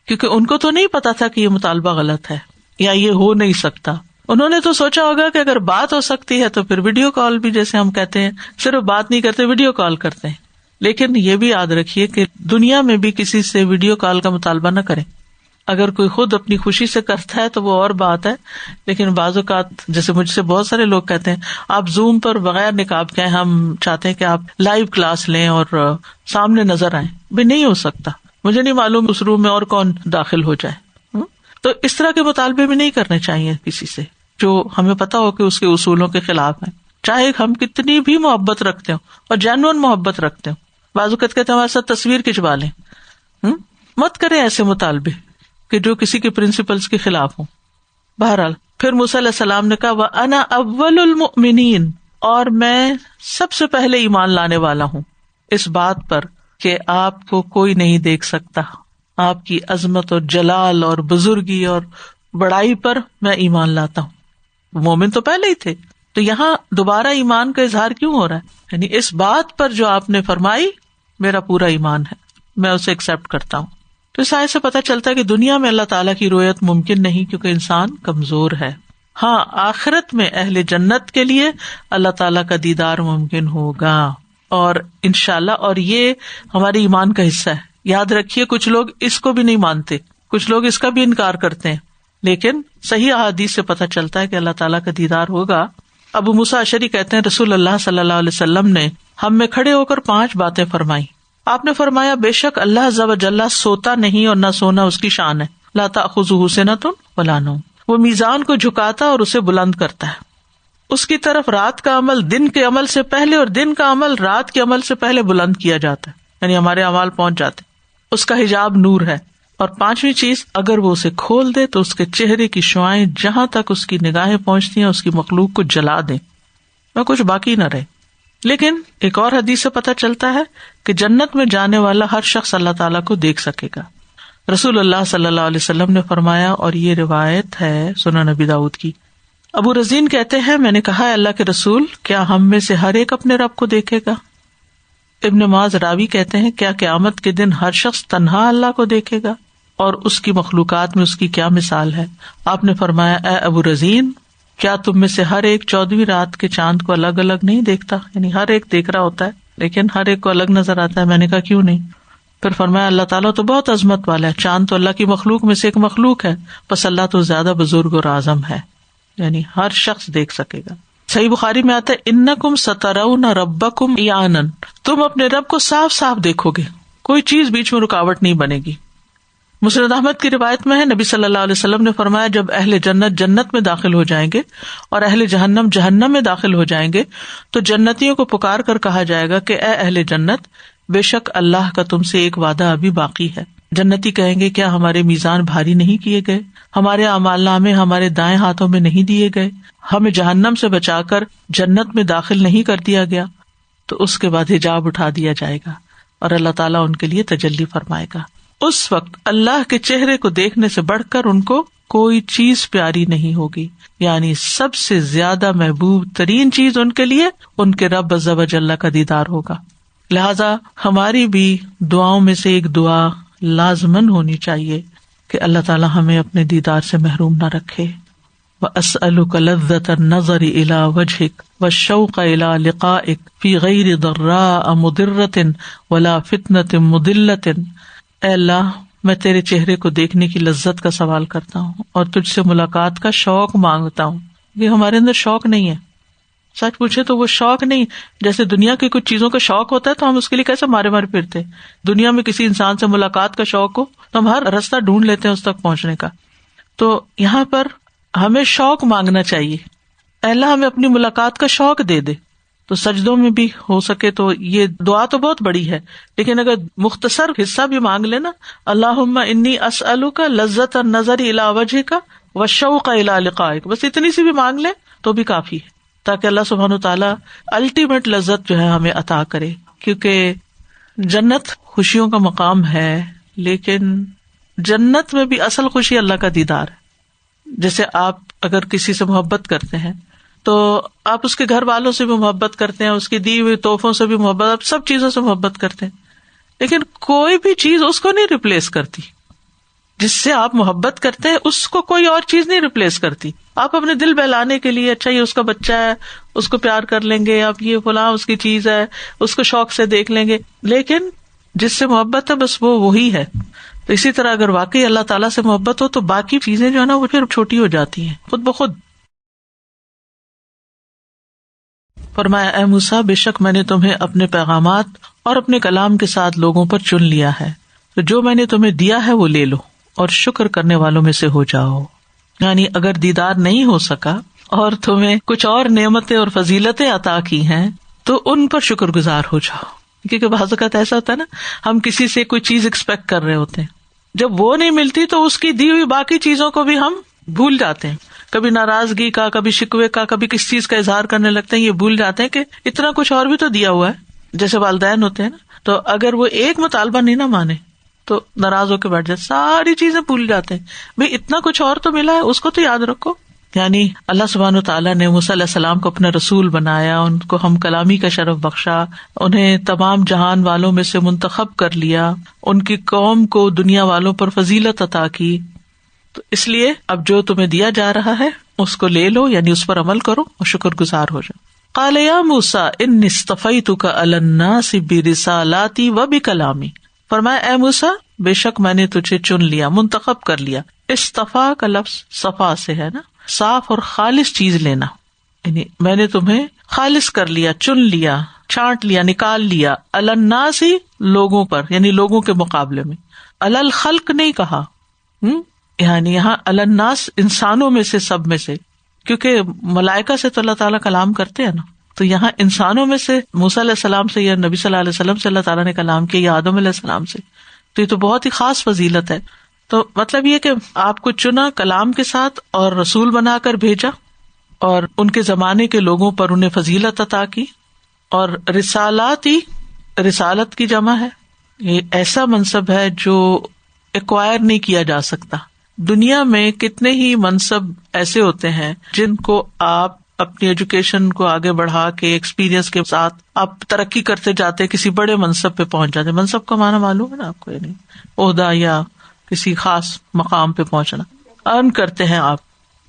کیونکہ ان کو تو نہیں پتا تھا کہ یہ مطالبہ غلط ہے یا یہ ہو نہیں سکتا. انہوں نے تو سوچا ہوگا کہ اگر بات ہو سکتی ہے تو پھر ویڈیو کال بھی، جیسے ہم کہتے ہیں صرف بات نہیں کرتے، ویڈیو کال کرتے ہیں. لیکن یہ بھی یاد رکھیے کہ دنیا میں بھی کسی سے ویڈیو کال کا مطالبہ نہ کریں. اگر کوئی خود اپنی خوشی سے کرتا ہے تو وہ اور بات ہے، لیکن بعض اوقات جیسے مجھ سے بہت سارے لوگ کہتے ہیں آپ زوم پر بغیر نقاب کے، ہم چاہتے ہیں کہ آپ لائیو کلاس لیں اور سامنے نظر آئیں. بھی نہیں ہو سکتا، مجھے نہیں معلوم اس روم میں اور کون داخل ہو جائے. تو اس طرح کے مطالبے بھی نہیں کرنے چاہیے کسی سے جو ہمیں پتا ہو کہ اس کے اصولوں کے خلاف ہیں، چاہے ہم کتنی بھی محبت رکھتے ہوں اور جینوئن محبت رکھتے ہوں. بعض اوقات کہتے ہیں ہمارے ساتھ تصویر کھنچوا لیں. مت کریں ایسے مطالبے کہ جو کسی کے پرنسپلس کے خلاف ہوں. بہرحال پھر موسیٰ علیہ السلام نے کہا وَأَنَا أَوَّلُ الْمُؤْمِنِينَ، اور میں سب سے پہلے ایمان لانے والا ہوں اس بات پر کہ آپ کو کوئی نہیں دیکھ سکتا، آپ کی عظمت اور جلال اور بزرگی اور بڑائی پر میں ایمان لاتا ہوں. مومن تو پہلے ہی تھے، تو یہاں دوبارہ ایمان کا اظہار کیوں ہو رہا ہے؟ یعنی اس بات پر جو آپ نے فرمائی میرا پورا ایمان ہے، میں اسے ایکسپٹ کرتا ہوں. تو اس آیت سے پتہ چلتا ہے کہ دنیا میں اللہ تعالیٰ کی رؤیت ممکن نہیں، کیونکہ انسان کمزور ہے. ہاں، آخرت میں اہل جنت کے لیے اللہ تعالیٰ کا دیدار ممکن ہوگا، اور انشاءاللہ، اور یہ ہمارے ایمان کا حصہ ہے. یاد رکھیے کچھ لوگ اس کو بھی نہیں مانتے، کچھ لوگ اس کا بھی انکار کرتے ہیں، لیکن صحیح احادیث سے پتہ چلتا ہے کہ اللہ تعالیٰ کا دیدار ہوگا. ابو موسیٰ اشعری کہتے ہیں رسول اللہ صلی اللہ علیہ وسلم نے ہم میں کھڑے ہو کر 5 باتیں فرمائی. آپ نے فرمایا بے شک اللہ عز و جل سوتا نہیں اور نہ سونا اس کی شان ہے. لا تأخذہ سنۃ ولا نوم، وہ میزان کو جھکاتا اور اسے بلند کرتا ہے. اس کی طرف رات کا عمل دن کے عمل سے پہلے اور دن کا عمل رات کے عمل سے پہلے بلند کیا جاتا ہے، یعنی ہمارے اعمال پہنچ جاتے. اس کا حجاب نور ہے. اور 5ویں چیز، اگر وہ اسے کھول دے تو اس کے چہرے کی شعاعیں جہاں تک اس کی نگاہیں پہنچتی ہیں اس کی مخلوق کو جلا دیں اور کچھ باقی نہ رہے. لیکن ایک اور حدیث سے پتہ چلتا ہے کہ جنت میں جانے والا ہر شخص اللہ تعالیٰ کو دیکھ سکے گا. رسول اللہ صلی اللہ علیہ وسلم نے فرمایا، اور یہ روایت ہے سنن نبی داؤد کی. ابو رزین کہتے ہیں میں نے کہا ہے اللہ کے رسول، کیا ہم میں سے ہر ایک اپنے رب کو دیکھے گا؟ ابن معاذ راوی کہتے ہیں کیا قیامت کے دن ہر شخص تنہا اللہ کو دیکھے گا اور اس کی مخلوقات میں اس کی کیا مثال ہے؟ آپ نے فرمایا اے ابو رزین، کیا تم میں سے ہر ایک 14ویں رات کے چاند کو الگ الگ نہیں دیکھتا؟ یعنی ہر ایک دیکھ رہا ہوتا ہے لیکن ہر ایک کو الگ نظر آتا ہے. میں نے کہا کیوں نہیں؟ پھر فرمایا اللہ تعالیٰ تو بہت عظمت والا ہے، چاند تو اللہ کی مخلوق میں سے ایک مخلوق ہے، بس اللہ تو زیادہ بزرگ اور اعظم ہے. یعنی ہر شخص دیکھ سکے گا. صحیح بخاری میں آتا ہے انکم سترون ربکم عیانا، تم اپنے رب کو صاف صاف دیکھو گے، کوئی چیز بیچ میں رکاوٹ نہیں بنے گی. مسند احمد کی روایت میں ہے نبی صلی اللہ علیہ وسلم نے فرمایا جب اہل جنت جنت میں داخل ہو جائیں گے اور اہل جہنم جہنم میں داخل ہو جائیں گے تو جنتیوں کو پکار کر کہا جائے گا کہ اے اہل جنت، بے شک اللہ کا تم سے ایک وعدہ ابھی باقی ہے. جنتی کہیں گے کیا ہمارے میزان بھاری نہیں کیے گئے، ہمارے اعمال نامے ہمارے دائیں ہاتھوں میں نہیں دیے گئے، ہمیں جہنم سے بچا کر جنت میں داخل نہیں کر دیا گیا؟ تو اس کے بعد حجاب اٹھا دیا جائے گا اور اللہ تعالیٰ ان کے لیے تجلی فرمائے گا. اس وقت اللہ کے چہرے کو دیکھنے سے بڑھ کر ان کو کوئی چیز پیاری نہیں ہوگی، یعنی سب سے زیادہ محبوب ترین چیز ان کے لیے ان کے رب عز و جل کا دیدار ہوگا۔ لہذا ہماری بھی دعاؤں میں سے ایک دعا لازمن ہونی چاہیے کہ اللہ تعالی ہمیں اپنے دیدار سے محروم نہ رکھے۔ وَأَسْأَلُكَ لَذَّةَ النَّظَرِ إِلَى وَجْهِكَ وَالشَّوْقَ إِلَى لِقَائِكَ فِي غَيْرِ ضَرَّاءَ مُضِرَّةٍ وَلَا فِتْنَةٍ مُضِلَّةٍ۔ اے اللہ، میں تیرے چہرے کو دیکھنے کی لذت کا سوال کرتا ہوں اور تجھ سے ملاقات کا شوق مانگتا ہوں۔ یہ ہمارے اندر شوق نہیں ہے، سچ پوچھے تو وہ شوق نہیں۔ جیسے دنیا کی کچھ چیزوں کا شوق ہوتا ہے تو ہم اس کے لیے کیسے مارے مارے پھرتے ہیں۔ دنیا میں کسی انسان سے ملاقات کا شوق ہو تو ہم ہر راستہ ڈھونڈ لیتے ہیں اس تک پہنچنے کا۔ تو یہاں پر ہمیں شوق مانگنا چاہیے، اے اللہ ہمیں اپنی ملاقات کا شوق دے دے۔ تو سجدوں میں بھی ہو سکے تو یہ دعا تو بہت بڑی ہے، لیکن اگر مختصر حصہ بھی مانگ لینا، اللہم انی اسألک لذۃ النظر الی وجہک والشوق الی لقائک، بس اتنی سی بھی مانگ لے تو بھی کافی ہے، تاکہ اللہ سبحانہ وتعالی الٹیمیٹ لذت جو ہے ہمیں عطا کرے۔ کیونکہ جنت خوشیوں کا مقام ہے، لیکن جنت میں بھی اصل خوشی اللہ کا دیدار ہے۔ جیسے آپ اگر کسی سے محبت کرتے ہیں تو آپ اس کے گھر والوں سے بھی محبت کرتے ہیں، اس کی دی ہوئی تحفوں سے بھی محبت، آپ سب چیزوں سے محبت کرتے ہیں، لیکن کوئی بھی چیز اس کو نہیں ریپلیس کرتی۔ جس سے آپ محبت کرتے ہیں اس کو کوئی اور چیز نہیں ریپلیس کرتی۔ آپ اپنے دل بہلانے کے لیے اچھا یہ اس کا بچہ ہے، اس کو پیار کر لیں گے، آپ یہ فلاں اس کی چیز ہے، اس کو شوق سے دیکھ لیں گے، لیکن جس سے محبت ہے بس وہ وہی ہے۔ تو اسی طرح اگر واقعی اللہ تعالیٰ سے محبت ہو تو باقی چیزیں جو ہے نا وہ پھر چھوٹی ہو جاتی ہیں خود بخود۔ فرمایا اے موسیٰ، بے شک میں نے تمہیں اپنے پیغامات اور اپنے کلام کے ساتھ لوگوں پر چن لیا ہے، تو جو میں نے تمہیں دیا ہے وہ لے لو اور شکر کرنے والوں میں سے ہو جاؤ۔ یعنی اگر دیدار نہیں ہو سکا اور تمہیں کچھ اور نعمتیں اور فضیلتیں عطا کی ہیں تو ان پر شکر گزار ہو جاؤ۔ کیونکہ بعض اوقات ایسا ہوتا ہے نا، ہم کسی سے کوئی چیز ایکسپیکٹ کر رہے ہوتے ہیں، جب وہ نہیں ملتی تو اس کی دی ہوئی باقی چیزوں کو بھی ہم بھول جاتے ہیں، کبھی ناراضگی کا، کبھی شکوے کا، کبھی کس چیز کا اظہار کرنے لگتے ہیں، یہ بھول جاتے ہیں کہ اتنا کچھ اور بھی تو دیا ہوا ہے۔ جیسے والدین ہوتے ہیں نا، تو اگر وہ ایک مطالبہ نہیں نہ مانے تو ناراض ہو کے بیٹھ جاتے، ساری چیزیں بھول جاتے ہیں، بھئی اتنا کچھ اور تو ملا ہے اس کو تو یاد رکھو۔ یعنی اللہ سبحانہ وتعالیٰ نے موسیٰ علیہ السلام کو اپنا رسول بنایا، ان کو ہم کلامی کا شرف بخشا، انہیں تمام جہان والوں میں سے منتخب کر لیا، ان کی قوم کو دنیا والوں پر فضیلت عطا کی۔ تو اس لیے اب جو تمہیں دیا جا رہا ہے اس کو لے لو، یعنی اس پر عمل کرو اور شکر گزار ہو جاؤ۔ قال یا موسیٰ انی اصطفیتک علی الناس برسالاتی و بکلامی، فرمایا اے موسیٰ، بے شک میں نے تجھے چن لیا، منتخب کر لیا۔ اصطفا کا لفظ صفا سے ہے نا، صاف اور خالص چیز لینا، یعنی میں نے تمہیں خالص کر لیا، چن لیا، چھانٹ لیا، نکال لیا، علی الناس لوگوں پر، یعنی لوگوں کے مقابلے میں، علی الخلق نہیں کہا، یعنی یہاں علی الناس انسانوں میں سے، سب میں سے، کیونکہ ملائکہ سے تو اللہ تعالیٰ کلام کرتے ہیں نا، تو یہاں انسانوں میں سے موسیٰ علیہ السلام سے یا نبی صلی اللہ علیہ وسلم سے اللہ تعالیٰ نے کلام کیا، یا آدم علیہ السلام سے، تو یہ تو بہت ہی خاص فضیلت ہے۔ تو مطلب یہ کہ آپ کو چنا کلام کے ساتھ اور رسول بنا کر بھیجا، اور ان کے زمانے کے لوگوں پر انہیں فضیلت عطا کی، اور رسالت کی جمع ہے، یہ ایسا منصب ہے جو ایکوائر نہیں کیا جا سکتا۔ دنیا میں کتنے ہی منصب ایسے ہوتے ہیں جن کو آپ اپنی ایجوکیشن کو آگے بڑھا کے ایکسپیرینس کے ساتھ آپ ترقی کرتے جاتے، کسی بڑے منصب پہ پہنچ جاتے۔ منصب کا معنی معلوم ہے نا آپ کو، یعنی عہدہ یا کسی خاص مقام پہ پہنچنا، ارن کرتے ہیں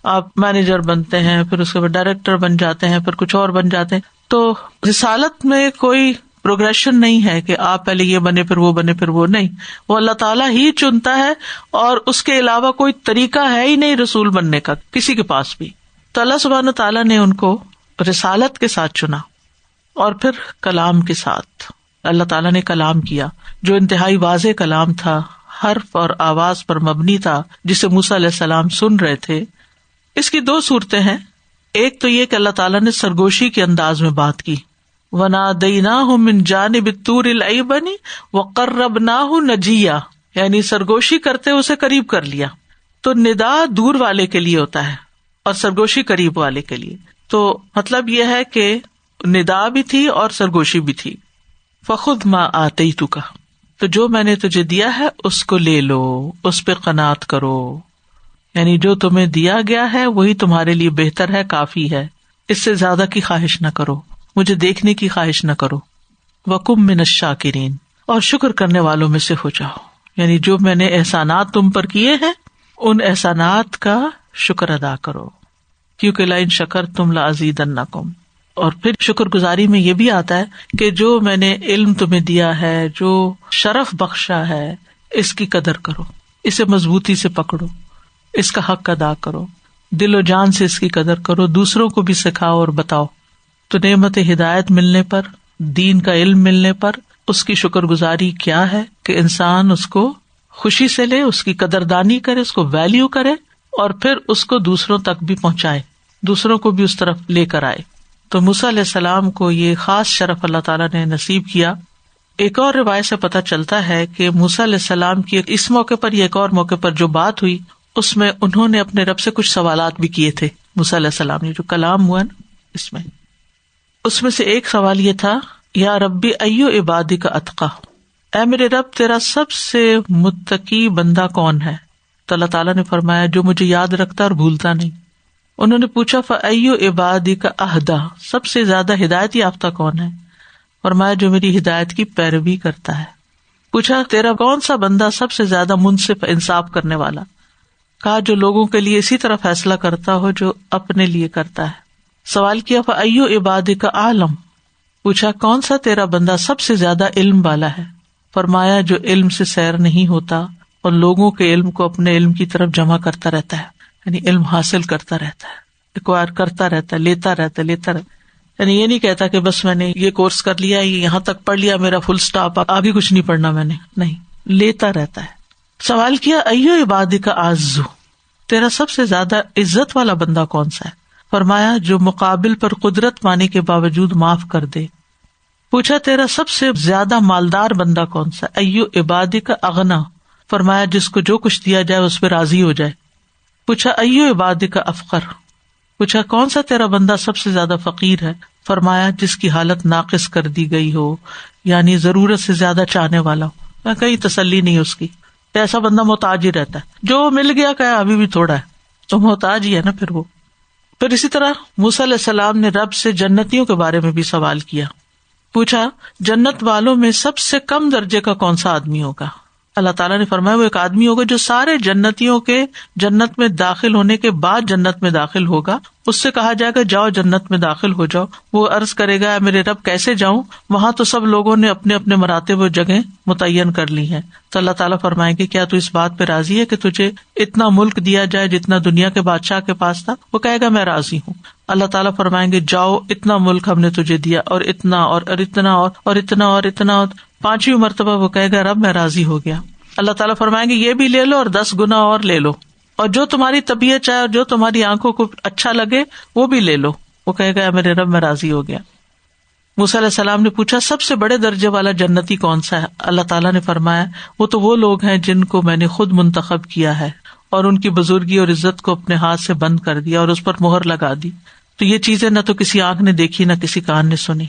آپ مینیجر بنتے ہیں، پھر اس کے بعد ڈائریکٹر بن جاتے ہیں، پھر کچھ اور بن جاتے ہیں۔ تو رسالت میں کوئی پروگریشن نہیں ہے کہ آپ پہلے یہ بنے پھر وہ بنے پھر وہ، نہیں، وہ اللہ تعالیٰ ہی چنتا ہے، اور اس کے علاوہ کوئی طریقہ ہے ہی نہیں رسول بننے کا کسی کے پاس بھی۔ تو اللہ سبحانہ تعالیٰ نے ان کو رسالت کے ساتھ چنا، اور پھر کلام کے ساتھ اللہ تعالیٰ نے کلام کیا، جو انتہائی واضح کلام تھا، حرف اور آواز پر مبنی تھا، جسے موسیٰ علیہ السلام سن رہے تھے۔ اس کی دو صورتیں ہیں، ایک تو یہ کہ اللہ تعالیٰ نے سرگوشی کے انداز میں بات کی، وَنَادَيْنَاهُ مِن جَانِبِ الطُّورِ الْأَيْمَنِ وَقَرَّبْنَاهُ نَجِيًّا، یعنی سرگوشی کرتے اسے قریب کر لیا۔ تو ندا دور والے کے لیے ہوتا ہے اور سرگوشی قریب والے کے لیے، تو مطلب یہ ہے کہ ندا بھی تھی اور سرگوشی بھی تھی۔ فَخُذْ مَا آتَيْتُكَ، تو جو میں نے تجھے دیا ہے اس کو لے لو، اس پہ قناعت کرو۔ یعنی جو تمہیں دیا گیا ہے وہی تمہارے لیے بہتر ہے، کافی ہے، اس سے زیادہ کی خواہش نہ کرو، مجھے دیکھنے کی خواہش نہ کرو۔ وَقُم مِّنَ الشَّاكِرِينَ، اور شکر کرنے والوں میں سے ہو جاؤ، یعنی جو میں نے احسانات تم پر کیے ہیں ان احسانات کا شکر ادا کرو، کیونکہ لئن شکرتم لأزیدنکم۔ اور پھر شکر گزاری میں یہ بھی آتا ہے کہ جو میں نے علم تمہیں دیا ہے، جو شرف بخشا ہے، اس کی قدر کرو، اسے مضبوطی سے پکڑو، اس کا حق ادا کرو، دل و جان سے اس کی قدر کرو، دوسروں کو بھی سکھاؤ اور بتاؤ۔ تو نعمت ہدایت ملنے پر، دین کا علم ملنے پر اس کی شکر گزاری کیا ہے کہ انسان اس کو خوشی سے لے، اس کی قدردانی کرے، اس کو ویلیو کرے، اور پھر اس کو دوسروں تک بھی پہنچائے، دوسروں کو بھی اس طرف لے کر آئے۔ تو موسیٰ علیہ السلام کو یہ خاص شرف اللہ تعالیٰ نے نصیب کیا۔ ایک اور روایت سے پتہ چلتا ہے کہ موسیٰ علیہ السلام کی اس موقع پر یا ایک اور موقع پر جو بات ہوئی، اس میں انہوں نے اپنے رب سے کچھ سوالات بھی کیے تھے۔ موسیٰ علیہ السلام نے جو کلام ہوا نا، اس میں سے ایک سوال یہ تھا، یا ربی ایو عبادک اتقی، اے میرے رب تیرا سب سے متقی بندہ کون ہے؟ تو اللہ تعالیٰ نے فرمایا جو مجھے یاد رکھتا اور بھولتا نہیں۔ انہوں نے پوچھا فایو عبادک اہدی، سب سے زیادہ ہدایت یافتہ کون ہے؟ فرمایا جو میری ہدایت کی پیروی کرتا ہے۔ پوچھا تیرا کون سا بندہ سب سے زیادہ منصف، انصاف کرنے والا؟ کہا جو لوگوں کے لیے اسی طرح فیصلہ کرتا ہو جو اپنے لیے کرتا ہے۔ سوال کیا فایو عبادک اعلم، پوچھا کون سا تیرا بندہ سب سے زیادہ علم والا ہے؟ فرمایا جو علم سے سیر نہیں ہوتا اور لوگوں کے علم کو اپنے علم کی طرف جمع کرتا رہتا ہے، یعنی علم حاصل کرتا رہتا ہے، ایکوائر کرتا رہتا ہے، لیتا رہتا ہے، یعنی یہ نہیں کہتا کہ بس میں نے یہ کورس کر لیا، یہ یہاں تک پڑھ لیا، میرا فل سٹاپ، آگے کچھ نہیں پڑھنا میں نے، نہیں، لیتا رہتا ہے۔ سوال کیا ایو عبادک اعز، تیرا سب سے زیادہ عزت والا بندہ کون سا ہے؟ فرمایا جو مقابل پر قدرت پانے کے باوجود معاف کر دے۔ پوچھا تیرا سب سے زیادہ مالدار بندہ کون سا؟ ایو عبادک اغنا، فرمایا جس کو جو کچھ دیا جائے اس پہ راضی ہو جائے۔ پوچھا ایو عبادک افقر، پوچھا کون سا تیرا بندہ سب سے زیادہ فقیر ہے؟ فرمایا جس کی حالت ناقص کر دی گئی ہو، یعنی ضرورت سے زیادہ چاہنے والا ہو، کہیں تسلی نہیں اس کی، ایسا بندہ محتاج ہی رہتا ہے، جو مل گیا کہ ابھی بھی تھوڑا ہے، تو محتاج ہی ہے نا پھر وہ۔ پھر اسی طرح موسیٰ علیہ السلام نے رب سے جنتیوں کے بارے میں بھی سوال کیا۔ پوچھا جنت والوں میں سب سے کم درجے کا کون سا آدمی ہوگا؟ اللہ تعالیٰ نے فرمایا وہ ایک آدمی ہوگا جو سارے جنتیوں کے جنت میں داخل ہونے کے بعد جنت میں داخل ہوگا۔ اس سے کہا جائے گا جاؤ جنت میں داخل ہو جاؤ، وہ عرض کرے گا میرے رب کیسے جاؤں؟ وہاں تو سب لوگوں نے اپنے اپنے مراتب و جگہ متعین کر لی ہیں۔ تو اللہ تعالیٰ فرمائیں گے کیا تو اس بات پہ راضی ہے کہ تجھے اتنا ملک دیا جائے جتنا دنیا کے بادشاہ کے پاس تھا؟ وہ کہے گا میں راضی ہوں۔ اللہ تعالیٰ فرمائیں گے جاؤ اتنا ملک ہم نے تجھے دیا، اور اتنا اور اتنا اور اتنا اور اتنا، اور پانچویں مرتبہ وہ کہے گا رب میں راضی ہو گیا۔ اللہ تعالیٰ فرمائیں گے یہ بھی لے لو اور 10 گنا اور لے لو، اور جو تمہاری طبیعت چاہے اور جو تمہاری آنکھوں کو اچھا لگے وہ بھی لے لو۔ وہ کہے گا میرے رب میں راضی ہو گیا۔ موسیٰ علیہ السلام نے پوچھا سب سے بڑے درجے والا جنتی کون سا ہے؟ اللہ تعالیٰ نے فرمایا وہ تو وہ لوگ ہیں جن کو میں نے خود منتخب کیا ہے اور ان کی بزرگی اور عزت کو اپنے ہاتھ سے بند کر دیا اور اس پر مہر لگا دی۔ تو یہ چیزیں نہ تو کسی آنکھ نے دیکھی، نہ کسی کان نے سنی،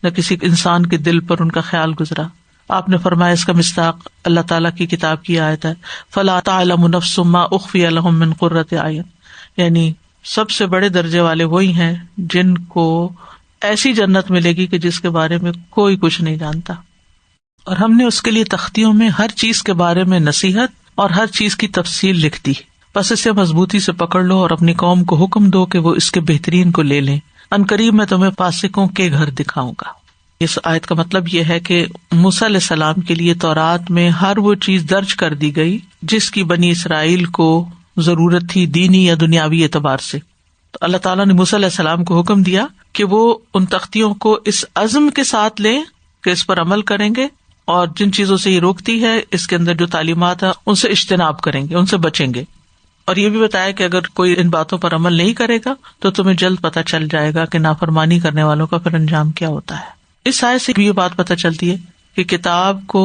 نہ کسی انسان کے دل پر ان کا خیال گزرا۔ آپ نے فرمایا اس کا مصداق اللہ تعالیٰ کی کتاب کی آیت ہے فَلَا تَعْلَمُ نَفْسٌ مَّا أُخْفِيَ لَهُم مِّن قُرَّةِ أَعْيُن، یعنی سب سے بڑے درجے والے وہی ہیں جن کو ایسی جنت ملے گی کہ جس کے بارے میں کوئی کچھ نہیں جانتا، اور ہم نے اس کے لیے تختیوں میں ہر چیز کے بارے میں نصیحت اور ہر چیز کی تفصیل لکھ دی۔ بس اسے مضبوطی سے پکڑ لو اور اپنی قوم کو حکم دو کہ وہ اس کے بہترین کو لے لیں، عنقریب میں تمہیں فاسقوں کے گھر دکھاؤں گا۔ اس آیت کا مطلب یہ ہے کہ موسیٰ علیہ السلام کے لیے تورات میں ہر وہ چیز درج کر دی گئی جس کی بنی اسرائیل کو ضرورت تھی دینی یا دنیاوی اعتبار سے۔ تو اللہ تعالیٰ نے موسیٰ علیہ السلام کو حکم دیا کہ وہ ان تختیوں کو اس عزم کے ساتھ لیں کہ اس پر عمل کریں گے، اور جن چیزوں سے یہ روکتی ہے اس کے اندر جو تعلیمات ہیں ان سے اجتناب کریں گے، ان سے بچیں گے۔ اور یہ بھی بتایا کہ اگر کوئی ان باتوں پر عمل نہیں کرے گا تو تمہیں جلد پتہ چل جائے گا کہ نافرمانی کرنے والوں کا پھر انجام کیا ہوتا ہے۔ اس آیت سے بھی یہ بات پتہ چلتی ہے کہ کتاب کو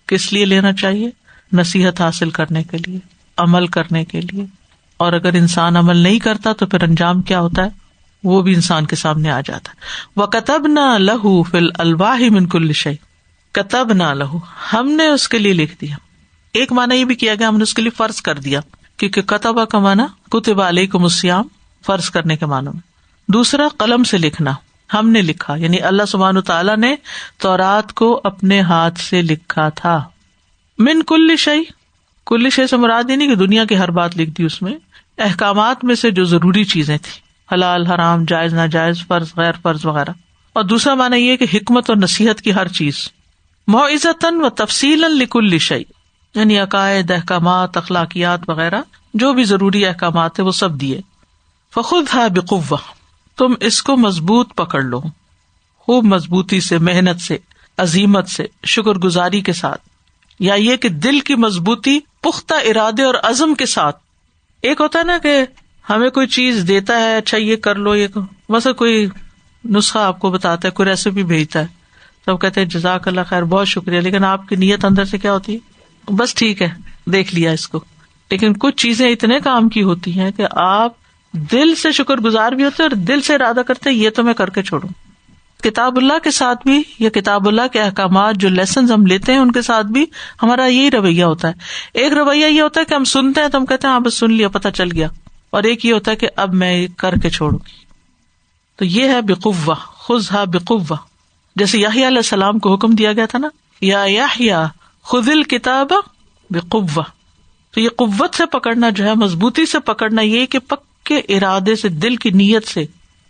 کس لیے لینا چاہیے؟ نصیحت حاصل کرنے کے لیے، عمل کرنے کے لیے، اور اگر انسان عمل نہیں کرتا تو پھر انجام کیا ہوتا ہے وہ بھی انسان کے سامنے آ جاتا ہے۔ وَكَتَبْنَا لَهُ فِي الْأَلْوَاحِ مِن كُلِّ شَيْءٍ، كَتَبْنَا لَهُ، ہم نے اس کے لیے لکھ دیا۔ ایک معنی یہ بھی کیا گیا ہم نے اس کے لیے فرض کر دیا کیونکہ کتبہ کا معنی کتب علیکم الصیام، فرض کرنے کے معنی میں. دوسرا قلم سے لکھنا، ہم نے لکھا، یعنی اللہ سبحانہ تعالیٰ نے تورات کو اپنے ہاتھ سے لکھا تھا. من کل شیء، کل شیء سے مراد یہ نہیں کہ دنیا کی ہر بات لکھ دی، اس میں احکامات میں سے جو ضروری چیزیں تھیں، حلال حرام، جائز ناجائز، فرض غیر فرض وغیرہ. اور دوسرا معنی یہ کہ حکمت اور نصیحت کی ہر چیز. موعظۃً و تفصیلاً لکل شیء، یعنی عقائد، احکامات، اخلاقیات وغیرہ جو بھی ضروری احکامات ہیں وہ سب دیے. فخذھا بقوہ، تم اس کو مضبوط پکڑ لو، خوب مضبوطی سے، محنت سے، عزیمت سے، شکر گزاری کے ساتھ، یا یہ کہ دل کی مضبوطی، پختہ ارادے اور عزم کے ساتھ. ایک ہوتا ہے نا کہ ہمیں کوئی چیز دیتا ہے، اچھا یہ کر لو، یہ مثلا کوئی نسخہ آپ کو بتاتا ہے، کوئی ریسیپی بھیجتا ہے، تو کہتے ہیں جزاک اللہ خیر، بہت شکریہ، لیکن آپ کی نیت اندر سے کیا ہوتی ہے؟ بس ٹھیک ہے، دیکھ لیا اس کو. لیکن کچھ چیزیں اتنے کام کی ہوتی ہیں کہ آپ دل سے شکر گزار بھی ہوتے ہیں اور دل سے ارادہ کرتے ہیں یہ تو میں کر کے چھوڑوں. کتاب اللہ کے ساتھ بھی، یا کتاب اللہ کے احکامات جو لیسنز ہم لیتے ہیں ان کے ساتھ بھی ہمارا یہی رویہ ہوتا ہے. ایک رویہ یہ ہوتا ہے کہ ہم سنتے ہیں تو ہم کہتے ہیں ہاں بس سن لیا، پتہ چل گیا، اور ایک یہ ہوتا ہے کہ اب میں کر کے چھوڑوں گی. تو یہ ہے بقوہ، خذھا بقوہ. جیسے یحییٰ علیہ السلام کو حکم دیا گیا تھا نا، یا یحییٰ خذ الکتاب بقوہ. تو یہ قوت سے پکڑنا جو ہے، مضبوطی سے پکڑنا، یہ کہ پکے ارادے سے، دل کی نیت سے.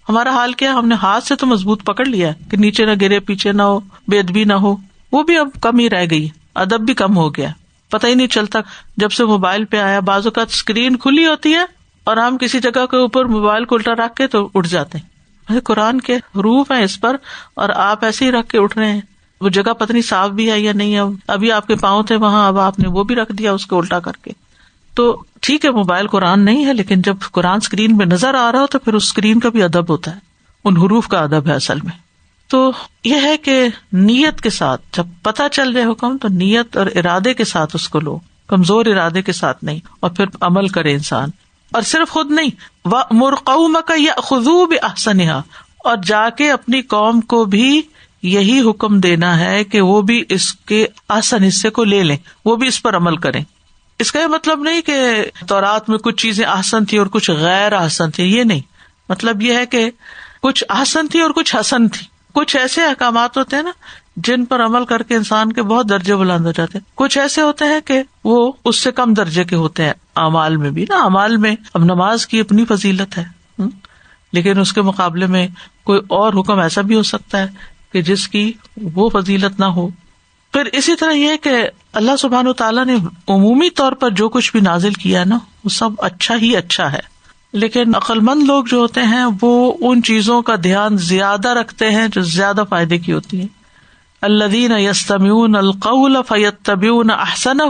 ہمارا حال کیا ہے؟ ہم نے ہاتھ سے تو مضبوط پکڑ لیا ہے کہ نیچے نہ گرے، پیچھے نہ ہو، بے ادبی نہ ہو. وہ بھی اب کم ہی رہ گئی، ادب بھی کم ہو گیا. پتہ ہی نہیں چلتا جب سے موبائل پہ آیا، بعض اوقات اسکرین کھلی ہوتی ہے اور ہم کسی جگہ کے اوپر موبائل کو الٹا رکھ کے تو اٹھ جاتے ہیں. قرآن کے حروف ہیں اس پر اور آپ ایسے ہی رکھ کے اٹھ رہے ہیں. وہ جگہ پتہ نہیں صاف بھی ہے یا نہیں ہے. ابھی آپ کے پاؤں تھے وہاں، اب آپ نے وہ بھی رکھ دیا اس کو الٹا کر کے. تو ٹھیک ہے موبائل قرآن نہیں ہے، لیکن جب قرآن اسکرین پہ نظر آ رہا ہو تو پھر اس اسکرین کا بھی ادب ہوتا ہے، ان حروف کا ادب ہے اصل میں. تو یہ ہے کہ نیت کے ساتھ جب پتہ چل جائے حکم تو نیت اور ارادے کے ساتھ اس کو لو، کمزور ارادے کے ساتھ نہیں، اور پھر عمل کرے انسان. اور صرف خود نہیں، وَأْمُرْ قَوْمَكَ يَأْخُذُوا بِأَحْسَنِهَا، اور جا کے اپنی قوم کو بھی یہی حکم دینا ہے کہ وہ بھی اس کے احسن حصے کو لے لیں، وہ بھی اس پر عمل کریں. اس کا یہ مطلب نہیں کہ تورات میں کچھ چیزیں احسن تھی اور کچھ غیر احسن تھی، یہ نہیں. مطلب یہ ہے کہ کچھ احسن تھی اور کچھ حسن تھی. کچھ ایسے احکامات ہوتے ہیں نا جن پر عمل کر کے انسان کے بہت درجے بلند ہو جاتے ہیں. کچھ ایسے ہوتے ہیں کہ وہ اس سے کم درجے کے ہوتے ہیں. اعمال میں بھی نا، اعمال میں اب نماز کی اپنی فضیلت ہے، لیکن اس کے مقابلے میں کوئی اور حکم ایسا بھی ہو سکتا ہے کہ جس کی وہ فضیلت نہ ہو. پھر اسی طرح یہ کہ اللہ سبحانہ تعالیٰ نے عمومی طور پر جو کچھ بھی نازل کیا نا وہ سب اچھا ہی اچھا ہے، لیکن عقل مند لوگ جو ہوتے ہیں وہ ان چیزوں کا دھیان زیادہ رکھتے ہیں جو زیادہ فائدے کی ہوتی ہیں. الذین یستمعون القول فیتبعون احسنہ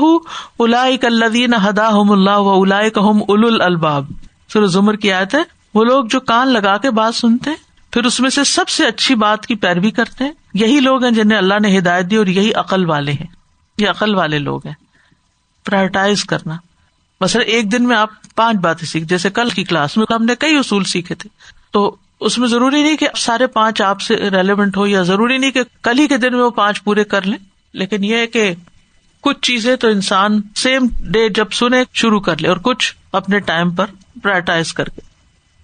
اولئک الذین ہداہم اللہ واولئک هم اولو الالباب. سورہ زمر کی آیت ہے، وہ لوگ جو کان لگا کے بات سنتے ہیں پھر اس میں سے سب سے اچھی بات کی پیروی کرتے ہیں، یہی لوگ ہیں جنہیں اللہ نے ہدایت دی، اور یہی عقل والے ہیں. یہ عقل والے لوگ ہیں. پرائرٹائز کرنا، مثلا ایک دن میں آپ 5 باتیں سیکھ، جیسے کل کی کلاس میں ہم نے کئی اصول سیکھے تھے، تو اس میں ضروری نہیں کہ سارے 5 آپ سے ریلیونٹ ہو، یا ضروری نہیں کہ کل ہی کے دن میں وہ 5 پورے کر لیں، لیکن یہ ہے کہ کچھ چیزیں تو انسان سیم ڈے جب سنے شروع کر لے، اور کچھ اپنے ٹائم پر پرائرٹائز کر کے.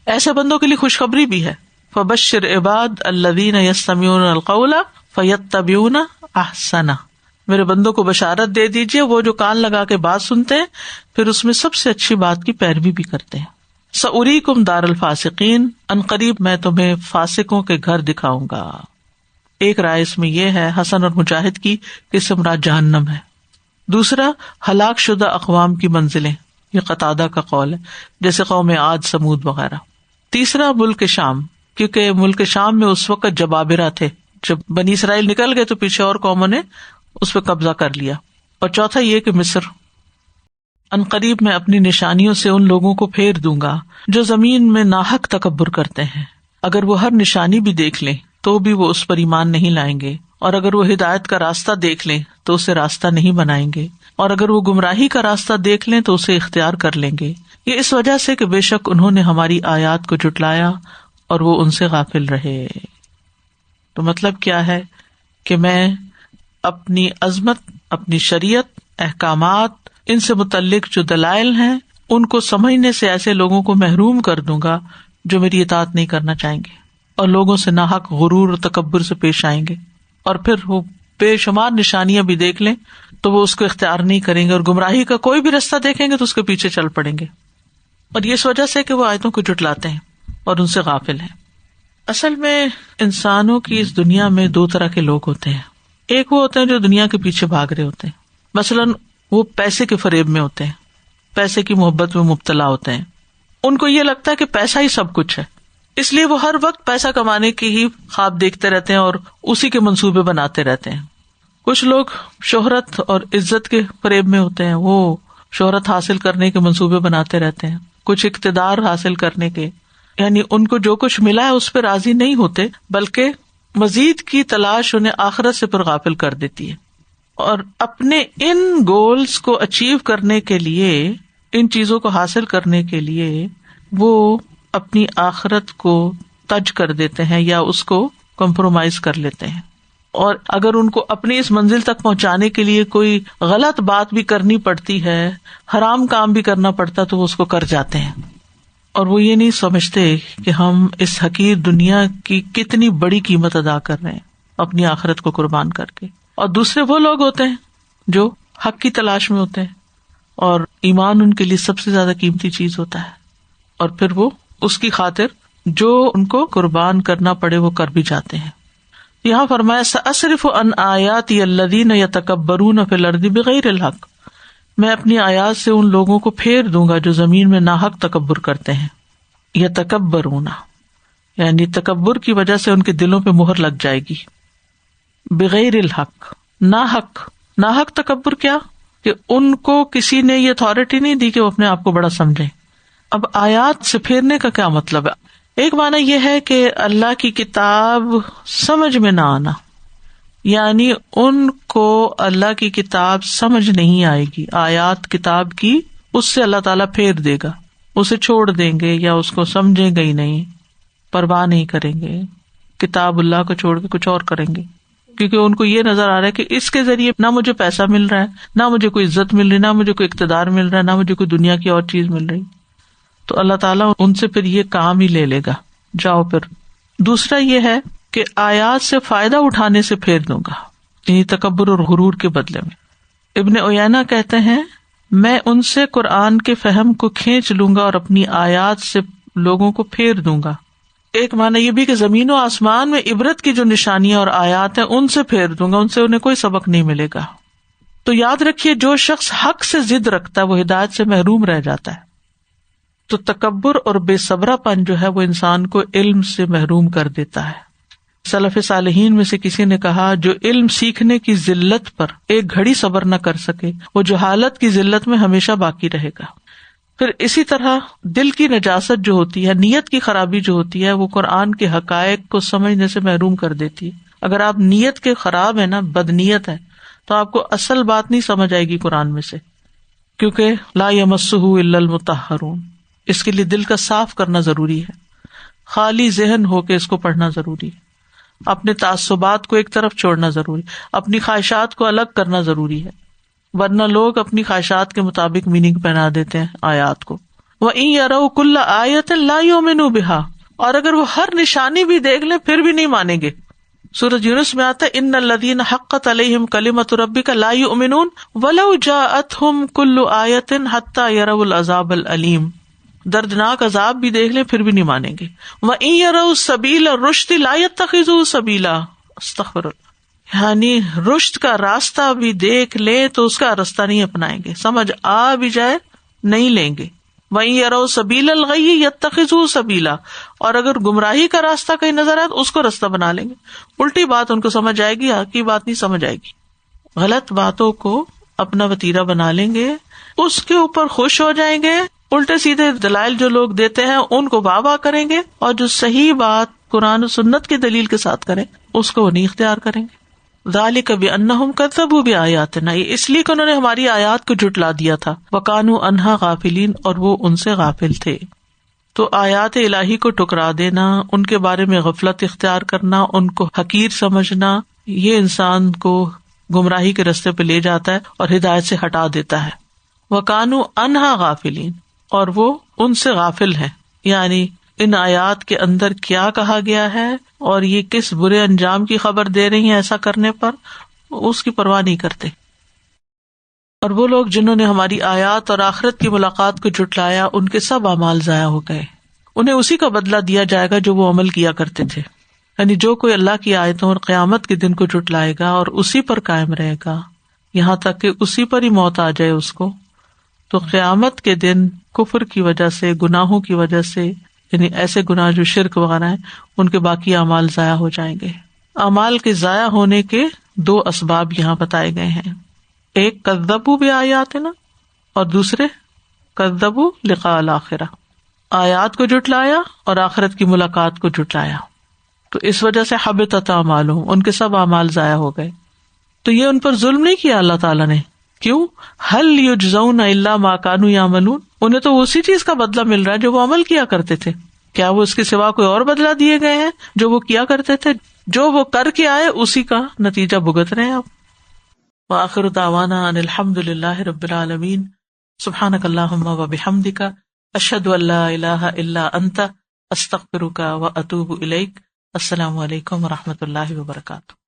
ایسے بندوں کے لیے خوشخبری بھی ہے، فبشر عباد الذین یستمعون القول فیتبعون احسنہ. میرے بندوں کو بشارت دے دیجیے، وہ جو کان لگا کے بات سنتے ہیں پھر اس میں سب سے اچھی بات کی پیروی بھی کرتے ہیں. سأریکم دار الفاسقین، ان قریب میں تمہیں فاسقوں کے گھر دکھاؤں گا. ایک رائے اس میں یہ ہے حسن اور مجاہد کی کہ اس سے مراد جہنم ہے. دوسرا ہلاک شدہ اقوام کی منزلیں، یہ قتادہ کا قول ہے، جیسے قوم عاد، سمود وغیرہ. تیسرا ملک شام، کیونکہ ملک شام میں اس وقت جبابرہ تھے، جب بنی اسرائیل نکل گئے تو پیچھے اور قوموں نے اس پہ قبضہ کر لیا. اور چوتھا یہ کہ مصر. ان قریب میں اپنی نشانیوں سے ان لوگوں کو پھیر دوں گا جو زمین میں ناحق تکبر کرتے ہیں. اگر وہ ہر نشانی بھی دیکھ لیں تو بھی وہ اس پر ایمان نہیں لائیں گے، اور اگر وہ ہدایت کا راستہ دیکھ لیں تو اسے راستہ نہیں بنائیں گے، اور اگر وہ گمراہی کا راستہ دیکھ لیں تو اسے اختیار کر لیں گے. یہ اس وجہ سے کہ بے شک انہوں نے ہماری آیات کو جھٹلایا اور وہ ان سے غافل رہے. تو مطلب کیا ہے کہ میں اپنی عظمت، اپنی شریعت، احکامات، ان سے متعلق جو دلائل ہیں ان کو سمجھنے سے ایسے لوگوں کو محروم کر دوں گا جو میری اطاعت نہیں کرنا چاہیں گے اور لوگوں سے ناحق غرور اور تکبر سے پیش آئیں گے، اور پھر وہ بے شمار نشانیاں بھی دیکھ لیں تو وہ اس کو اختیار نہیں کریں گے، اور گمراہی کا کوئی بھی رستہ دیکھیں گے تو اس کے پیچھے چل پڑیں گے، اور یہ اس وجہ سے کہ وہ آیتوں کو جھٹلاتے ہیں اور ان سے غافل ہیں۔ اصل میں انسانوں کی اس دنیا میں دو طرح کے لوگ ہوتے ہیں، ایک وہ ہوتے ہیں جو دنیا کے پیچھے بھاگ رہے ہوتے ہیں، مثلاً وہ پیسے کے فریب میں ہوتے ہیں، پیسے کی محبت میں مبتلا ہوتے ہیں، ان کو یہ لگتا ہے کہ پیسہ ہی سب کچھ ہے، اس لیے وہ ہر وقت پیسہ کمانے کی ہی خواب دیکھتے رہتے ہیں اور اسی کے منصوبے بناتے رہتے ہیں۔ کچھ لوگ شہرت اور عزت کے فریب میں ہوتے ہیں، وہ شہرت حاصل کرنے کے منصوبے بناتے رہتے ہیں، کچھ اقتدار حاصل کرنے کے، یعنی ان کو جو کچھ ملا ہے اس پہ راضی نہیں ہوتے بلکہ مزید کی تلاش انہیں آخرت سے پر غافل کر دیتی ہے، اور اپنے ان گولز کو اچیو کرنے کے لیے، ان چیزوں کو حاصل کرنے کے لیے وہ اپنی آخرت کو تج کر دیتے ہیں یا اس کو کمپرومائز کر لیتے ہیں، اور اگر ان کو اپنی اس منزل تک پہنچانے کے لیے کوئی غلط بات بھی کرنی پڑتی ہے، حرام کام بھی کرنا پڑتا تو وہ اس کو کر جاتے ہیں، اور وہ یہ نہیں سمجھتے کہ ہم اس حقیر دنیا کی کتنی بڑی قیمت ادا کر رہے ہیں اپنی آخرت کو قربان کر کے۔ اور دوسرے وہ لوگ ہوتے ہیں جو حق کی تلاش میں ہوتے ہیں اور ایمان ان کے لیے سب سے زیادہ قیمتی چیز ہوتا ہے، اور پھر وہ اس کی خاطر جو ان کو قربان کرنا پڑے وہ کر بھی جاتے ہیں۔ یہاں فرمایا سأصرف عن آیاتی الذین یتکبرون فی الارض بغیر الحق، میں اپنی آیات سے ان لوگوں کو پھیر دوں گا جو زمین میں ناحق تکبر کرتے ہیں۔ یتکبرون یعنی تکبر کی وجہ سے ان کے دلوں پہ مہر لگ جائے گی، بغیر الحق ناحق تکبر کیا کہ ان کو کسی نے یہ اتھارٹی نہیں دی کہ وہ اپنے آپ کو بڑا سمجھیں۔ اب آیات سے پھیرنے کا کیا مطلب ہے؟ ایک معنی یہ ہے کہ اللہ کی کتاب سمجھ میں نہ آنا، یعنی ان کو اللہ کی کتاب سمجھ نہیں آئے گی، آیات کتاب کی اس سے اللہ تعالیٰ پھیر دے گا، اسے چھوڑ دیں گے یا اس کو سمجھیں گے ہی نہیں، پرواہ نہیں کریں گے، کتاب اللہ کو چھوڑ کے کچھ اور کریں گے، کیونکہ ان کو یہ نظر آ رہا ہے کہ اس کے ذریعے نہ مجھے پیسہ مل رہا ہے، نہ مجھے کوئی عزت مل رہی، نہ مجھے کوئی اقتدار مل رہا ہے، نہ مجھے کوئی دنیا کی اور چیز مل رہی، تو اللہ تعالیٰ ان سے پھر یہ کام ہی لے لے گا، جاؤ پھر۔ دوسرا یہ ہے کہ آیات سے فائدہ اٹھانے سے پھیر دوں گا، یعنی تکبر اور غرور کے بدلے میں۔ ابن عیینہ کہتے ہیں میں ان سے قرآن کے فہم کو کھینچ لوں گا اور اپنی آیات سے لوگوں کو پھیر دوں گا۔ ایک معنی یہ بھی کہ زمین و آسمان میں عبرت کی جو نشانیاں اور آیات ہیں ان سے پھیر دوں گا، ان سے انہیں کوئی سبق نہیں ملے گا۔ تو یاد رکھیے جو شخص حق سے ضد رکھتا ہے وہ ہدایت سے محروم رہ جاتا ہے۔ تو تکبر اور بے صبرا پن جو ہے وہ انسان کو علم سے محروم کر دیتا ہے۔ سلف صالحین میں سے کسی نے کہا جو علم سیکھنے کی ذلت پر ایک گھڑی صبر نہ کر سکے وہ جہالت کی ذلت میں ہمیشہ باقی رہے گا۔ پھر اسی طرح دل کی نجاست جو ہوتی ہے، نیت کی خرابی جو ہوتی ہے، وہ قرآن کے حقائق کو سمجھنے سے محروم کر دیتی ہے۔ اگر آپ نیت کے خراب ہیں نا، بد نیت ہے، تو آپ کو اصل بات نہیں سمجھ آئے گی قرآن میں سے، کیونکہ لا یمسہ الا المطہرون، اس کے لیے دل کا صاف کرنا ضروری ہے، خالی ذہن ہو کے اس کو پڑھنا ضروری ہے، اپنے تعصبات کو ایک طرف چھوڑنا ضروری، اپنی خواہشات کو الگ کرنا ضروری ہے، ورنہ لوگ اپنی خواہشات کے مطابق میننگ پہنا دیتے ہیں آیات کو۔ وَإِن يَرَوْا كُلَّ آیَةٍ لَا يُؤْمِنُوا بِهَا، اور اگر وہ ہر نشانی بھی دیکھ لیں پھر بھی نہیں مانیں گے۔ سورۃ یونس میں آتا ہے ان الذین حقت علیہم کلمۃ ربک لا یؤمنون ولو جاءتہم کل آیۃ حتی یروا العذاب العلیم، دردناک عذاب بھی دیکھ لیں پھر بھی نہیں مانیں گے۔ وَإِن يَرَوْا سَبِيلَ الرُّشْدِ لَا يَتَّخِذُوهُ سَبِيلًا، استغفر اللہ، یعنی رشد کا راستہ بھی دیکھ لیں تو اس کا راستہ نہیں اپنائیں گے، سمجھ آ بھی جائے نہیں لیں گے۔ وَإِن يَرَوْا سَبِيلَ الْغَيِّ يَتَّخِذُوهُ سَبِيلًا، اور اگر گمراہی کا راستہ کہیں نظر آئے تو اس کو راستہ بنا لیں گے، الٹی بات ان کو سمجھ آئے گی، حق کی بات نہیں سمجھ آئے گی، غلط باتوں کو اپنا وتیرہ بنا لیں گے، اس کے اوپر خوش ہو جائیں گے، الٹے سیدھے دلائل جو لوگ دیتے ہیں ان کو واہ واہ کریں گے، اور جو صحیح بات قرآن و سنت کی دلیل کے ساتھ کریں اس کو وہ نہیں اختیار کریں گے۔ ذالک بانہم کذبوا بآیاتنا، یہ اس لیے کہ انہوں نے ہماری آیات کو جھٹلا دیا تھا، وکانوا عنہا غافلین، اور وہ ان سے غافل تھے۔ تو آیات الہی کو ٹکرا دینا، ان کے بارے میں غفلت اختیار کرنا، ان کو حقیر سمجھنا، یہ انسان کو گمراہی کے راستے پہ لے جاتا ہے اور ہدایت سے ہٹا دیتا ہے۔ وکانوا عنہا غافلین، اور وہ ان سے غافل ہیں، یعنی ان آیات کے اندر کیا کہا گیا ہے اور یہ کس برے انجام کی خبر دے رہی ہیں ایسا کرنے پر، اس کی پرواہ نہیں کرتے۔ اور وہ لوگ جنہوں نے ہماری آیات اور آخرت کی ملاقات کو جھٹلایا، ان کے سب اعمال ضائع ہو گئے، انہیں اسی کا بدلہ دیا جائے گا جو وہ عمل کیا کرتے تھے۔ یعنی جو کوئی اللہ کی آیتوں اور قیامت کے دن کو جھٹلائے گا اور اسی پر قائم رہے گا یہاں تک کہ اسی پر ہی موت آ جائے اس کو، تو قیامت کے دن کفر کی وجہ سے، گناہوں کی وجہ سے، یعنی ایسے گناہ جو شرک وغیرہ ہیں، ان کے باقی اعمال ضائع ہو جائیں گے۔ اعمال کے ضائع ہونے کے دو اسباب یہاں بتائے گئے ہیں، ایک کذبوا بآیاتنا اور دوسرے کذبوا لقاء الآخرہ، آیات کو جھٹلایا اور آخرت کی ملاقات کو جھٹلایا، تو اس وجہ سے حبطت اعمالہم، ان کے سب اعمال ضائع ہو گئے۔ تو یہ ان پر ظلم نہیں کیا اللہ تعالیٰ نے، کیوں؟ هل یجزون الا ما كانوا یعملون، انہیں تو اسی چیز کا بدلہ مل رہا ہے جو وہ عمل کیا کرتے تھے، کیا وہ اس کے سوا کوئی اور بدلہ دیے گئے ہیں جو وہ کیا کرتے تھے؟ جو وہ کر کے آئے اسی کا نتیجہ بھگت رہے ہیں آپ۔ وآخر دعوانا ان الحمد للہ رب العالمین، سبحانک اللہم وبحمدک، اشہد ان لا الہ الا انت، استغفرک واتوب الیک۔ السلام علیکم ورحمۃ اللہ وبرکاتہ۔